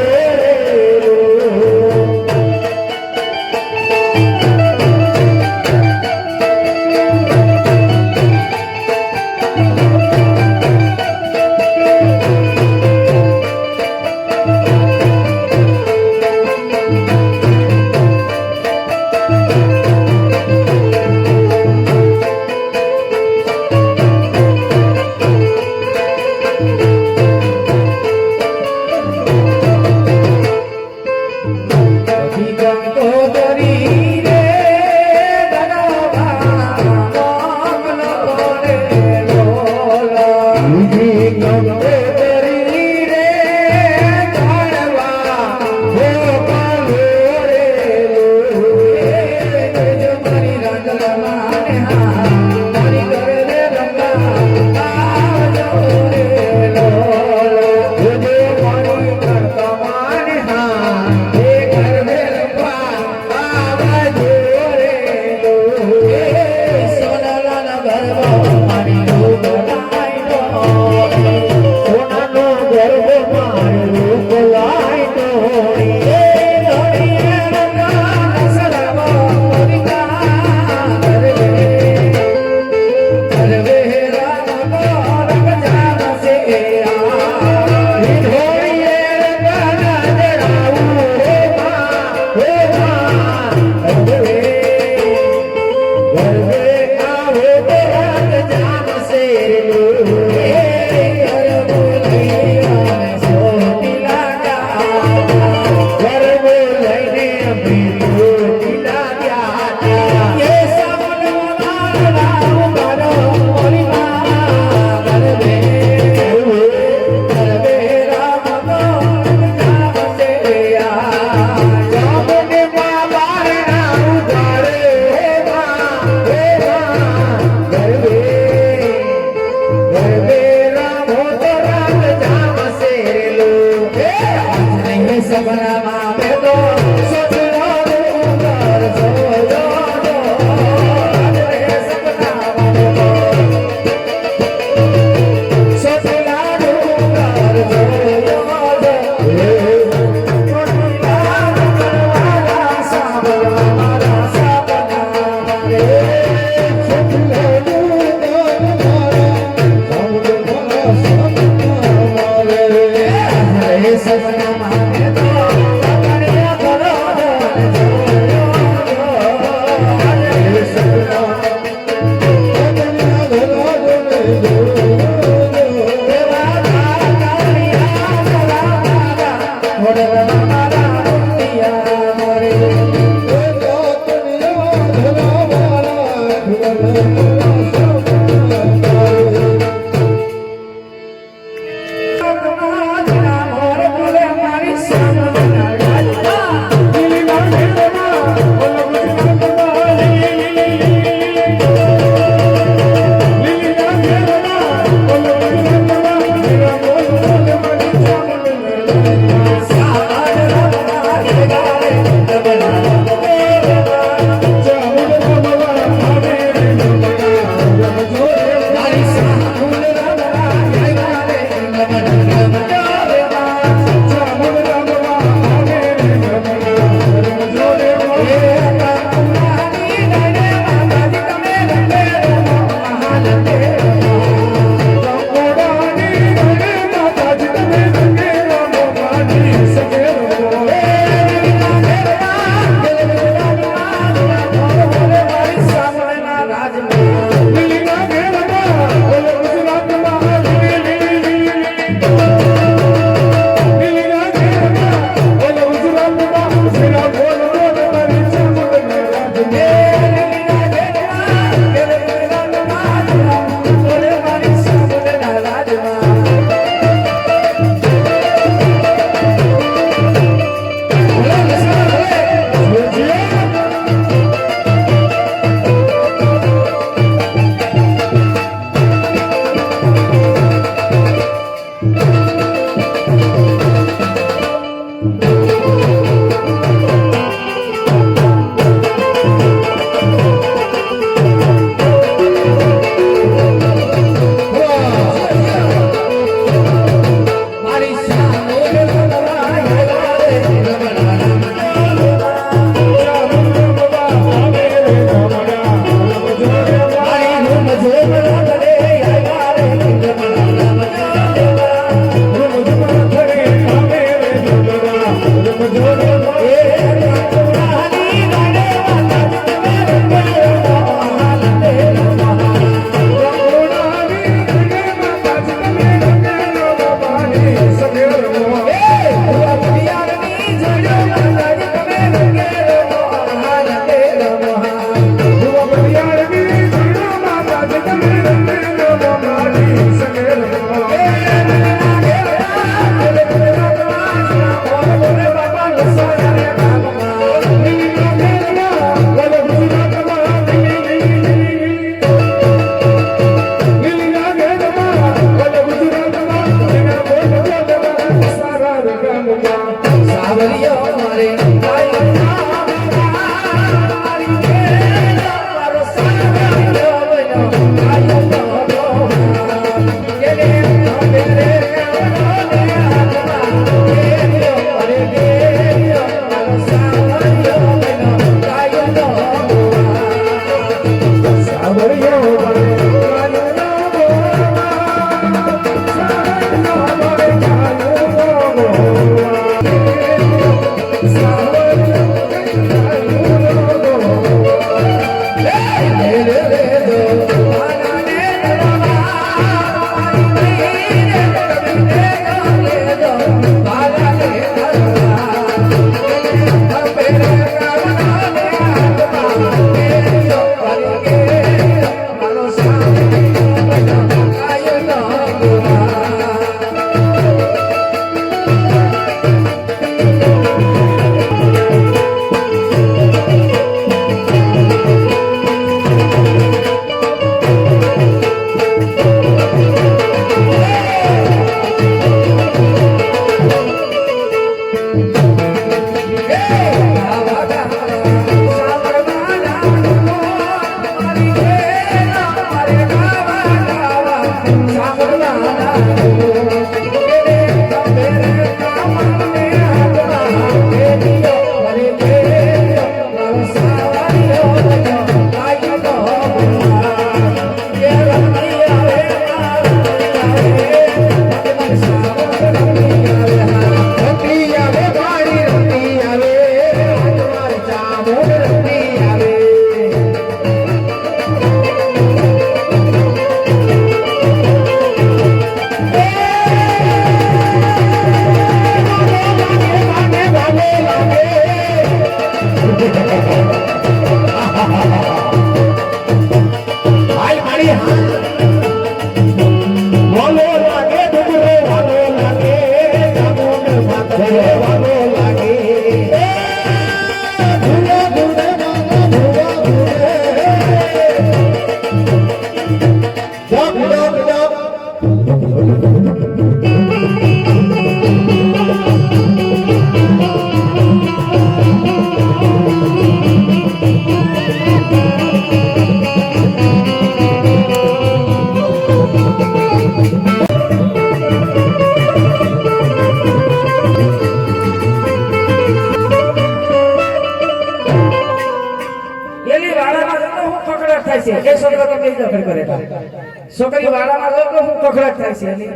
છોકરી વાળામાં જો તો હું કખડાટ થાય છે એની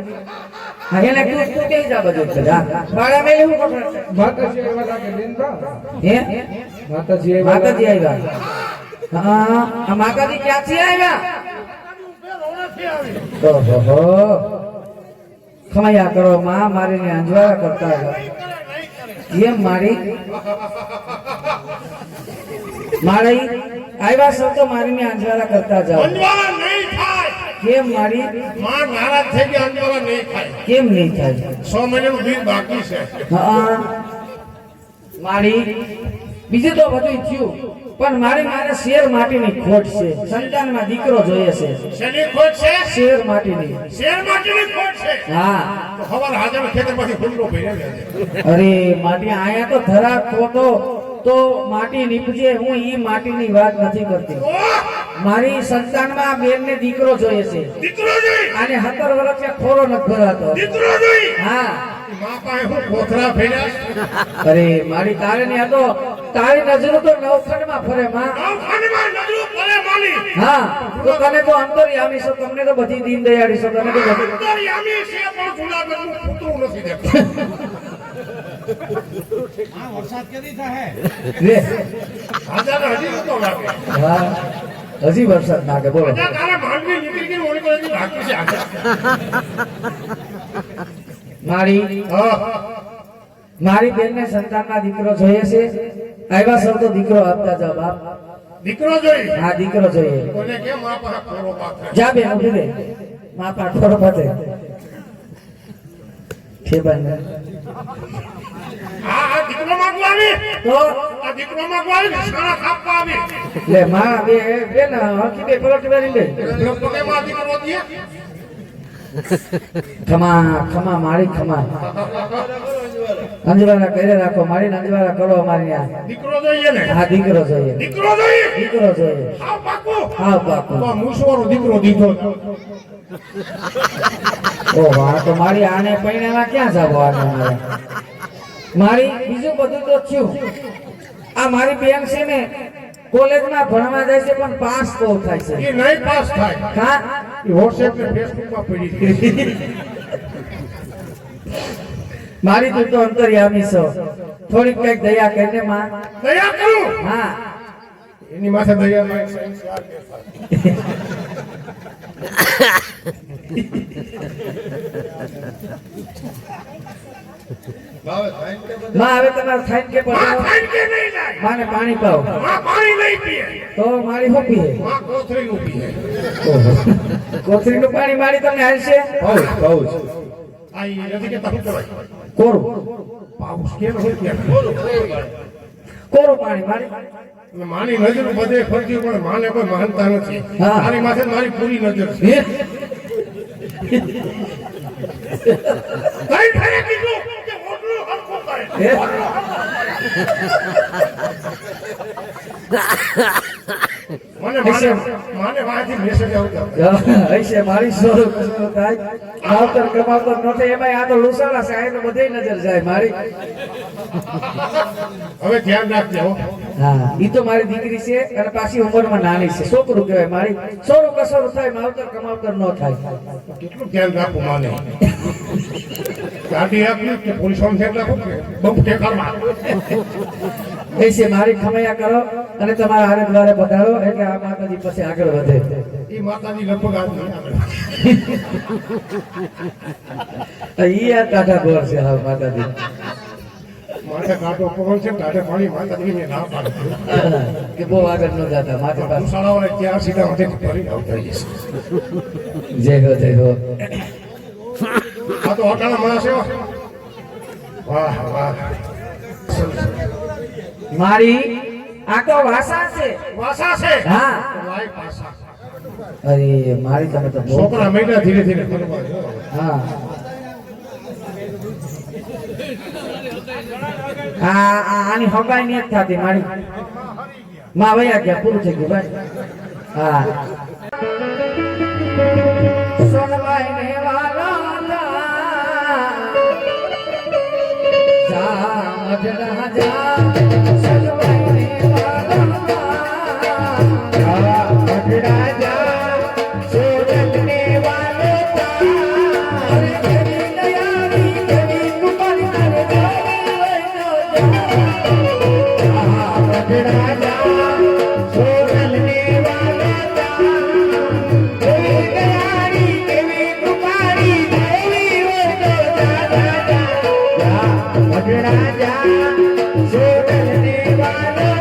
હા એને તું કે જા બધું જા વાળા મેલે હું કખડાટ થાય માતાજી આવ્યા લાગે બેન બા હે માતાજી આવ્યા હા આ માતાજી ક્યાંથી આવ્યા ઓહો ખમૈયા કરો માં મારીને અંજવાળા કરતા હતા એમ મારી આવ્યા સૌ તો મારીને અંજવાળા કરતા જાઓ અંજવાળા નહીં થાય કેમ મારી માં નારાજ થઈ ગઈ અંજવાળા નહીં થાય કેમ નહીં થાય 100 મહિનાનું બિલ બાકી છે હા મારી બીજું તો બધું થયું પણ મારે શેર માટીની ખોટ છે સંતાનમાં દીકરો જોઈએ છે શેની ખોટ છે શેર માટીની ખોટ છે હા તો ખબર હાજર ખેતરમાંથી ફૂલનો ભર્યા છે અરે માટી આયા તો ધરા ખોટો તો માટી નીપજે હું ઈ માટીની વાત નથી કરતી મારી સંતાનમાં બેનને દીકરો જોઈએ છે આને 17 વર્ષે ખોરો ન ભરાતો હા માં પાસે હું કોથરા ફેર્યા અરે મારી તારે ને આ તો તારી નજરો તો નવખંડમાં ફરે માં નવખંડમાં નજરો ફરે માલી હા તો તને તો અંતર્યામી છો તમને તો બધી દીન દયાળી છો તને તો બધી અંતર્યામી છે પણ જુનાગઢનું કૂતરું નથી દેખતું આ વરસાદ કેદી થાય લે હાજર હજી તો લાગે હા હજી વરસાદ નાખે બોલો તારા માંડવી નીકળી ગઈ ઓલી કોલેજ રાખી છે આગળ મારી બેનને સંતાનમાં દીકરો જોઈએ છે આવ્યા સૌ તો દીકરો આપતા જાવ બાપ દીકરો જોઈ હા દીકરો જોઈએ કોને કે માં પાસે ખોરો પાથરે જા બેન ઉભી રે માં પા ખોરો પાથરે છે બેન આ દીકરો માંગવા આવી તો આ દીકરો માંગવા આવી નિશાના કાપવા આવી લે માં બેન હકી બે પલટ મારી લે પગે માં દીકરો દે ખમા મારી ખમા અંજવાળા કરે રાખો મારી અંજવાળા કરો અમારી આ દીકરો જોઈએ ને હા દીકરો જોઈએ દીકરો જોઈએ દીકરો જોઈએ હા પાકો હા બાપુ તો મુસવારો દીકરો દીધો ઓ વાહ તો મારી આને પૈણામાં ક્યાં જાવ આને મારી બીજું બધું તો થયું આ મારી બેન છે ને કોલેજમાં ભણવા જાય છે પણ પાસ બહુ થાય છે એ નહીં પાસ થાય હા એ વોટ્સએપ ને ફેસબુક માં પડી છે મારી તું તો અંતર્યામી છો થોડીક કઈક દયા કરીને માં દયા કરું હા એની માથે દયા નહીં સંસાર માં હવે તમારે થાઈન કે માં પડે ખાઈ કે નહીં લાય માને પાણી પાવ માં પાણી નહીં પીએ તો મારી શું પીએ માં કોથળી નું પીએ કોથળીનું પાણી મારી તમને હાલશે આ ઈ નથી કે તમે કરાય કોરું પાઉસ કેમ હોય કે કોરું પાણી મારી માની નજર બધે ફરતી પણ માને કોઈ માનતા નથી હા. મારી માથે મારી પૂરી નજર છે હે? કઈ ઠરે કીધું કે મોટલું હરખું કરે હે? મને માને વાંચી મેસેજ આવતા હશે મારી સ્વરૂપ કશું થાય માવતર કમાવતર ન થાય એમાંય આ તો લુસાડા છે આ તો બધે નજર જાય મારી હવે ધ્યાન રાખજો હો. હા ઈ તો મારી દીકરી છે અને પાછી ઉંમરમાં નાની છે છોકરું કહેવાય મારી સોરું કસોરું થાય માવતર કમાવતર ન થાય કેટલું ધ્યાન રાખવું માને ગાડી આપ્યું કે પોલીસ ઓન થયેલા રાખો કે બહુ ટેકામાં એ છે મારી ખમૈયા કરો અને તમારા હારે દ્વારે પધારો એટલે આ માતાજી પછી આગળ વધે એ માતાજી લગભગ આજ નહીં આવે ઈ યાર કાઢા ગોર છે હા માતાજી માથે કાંટો પવન છે કાંઠે પાણી માતાજી મેં ના પાડ્યું કે બહુ આગળ ન જતા માથે પાસે શાળાઓને ત્યાં સીધા માથે ફરી આવતા જઈશ જય હો જય હો આ તો અટાણા માણસ એવો વાહ વાહ મારી આ તો વાસા છે વાસા છે હા લાય પાસા અરે મારી તમે તો બહુ છોકરા મહિના ધીરે ધીરે ફરવા જો. હા આની હગાઈ નહીં જ થતી મારી માં વયા ગયા પૂરું થઈ ગયું ભાઈ હા સોનબાઈ ને વાલા જા મજડા જા સોનબાઈ ને વાલા મજડા જા સોનલ ને વાલા અરે કેવી નયાની કેવી કુમારી તારે મજડા જા સોનલ ને વાલા કેવી નયાની કેવી કુમારી દેવી મજડા જા સોનલ ને વાલા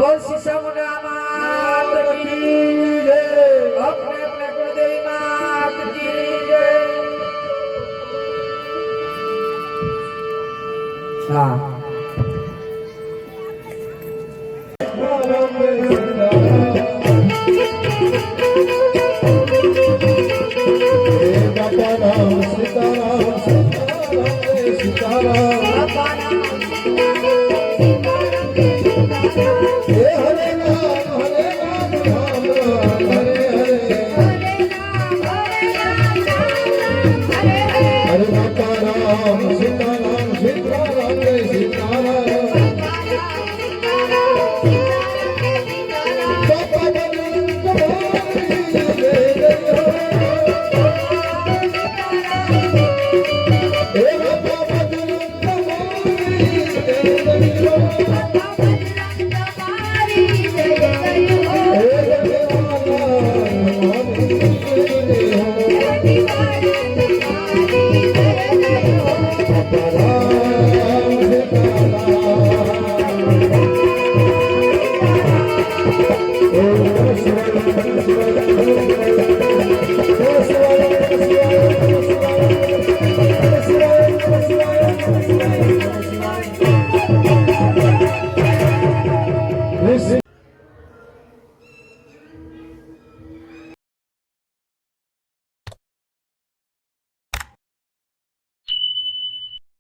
બોલ શિશામુંડા માત કી જય, અપને અપને કુળદેવી માત કી જય। હા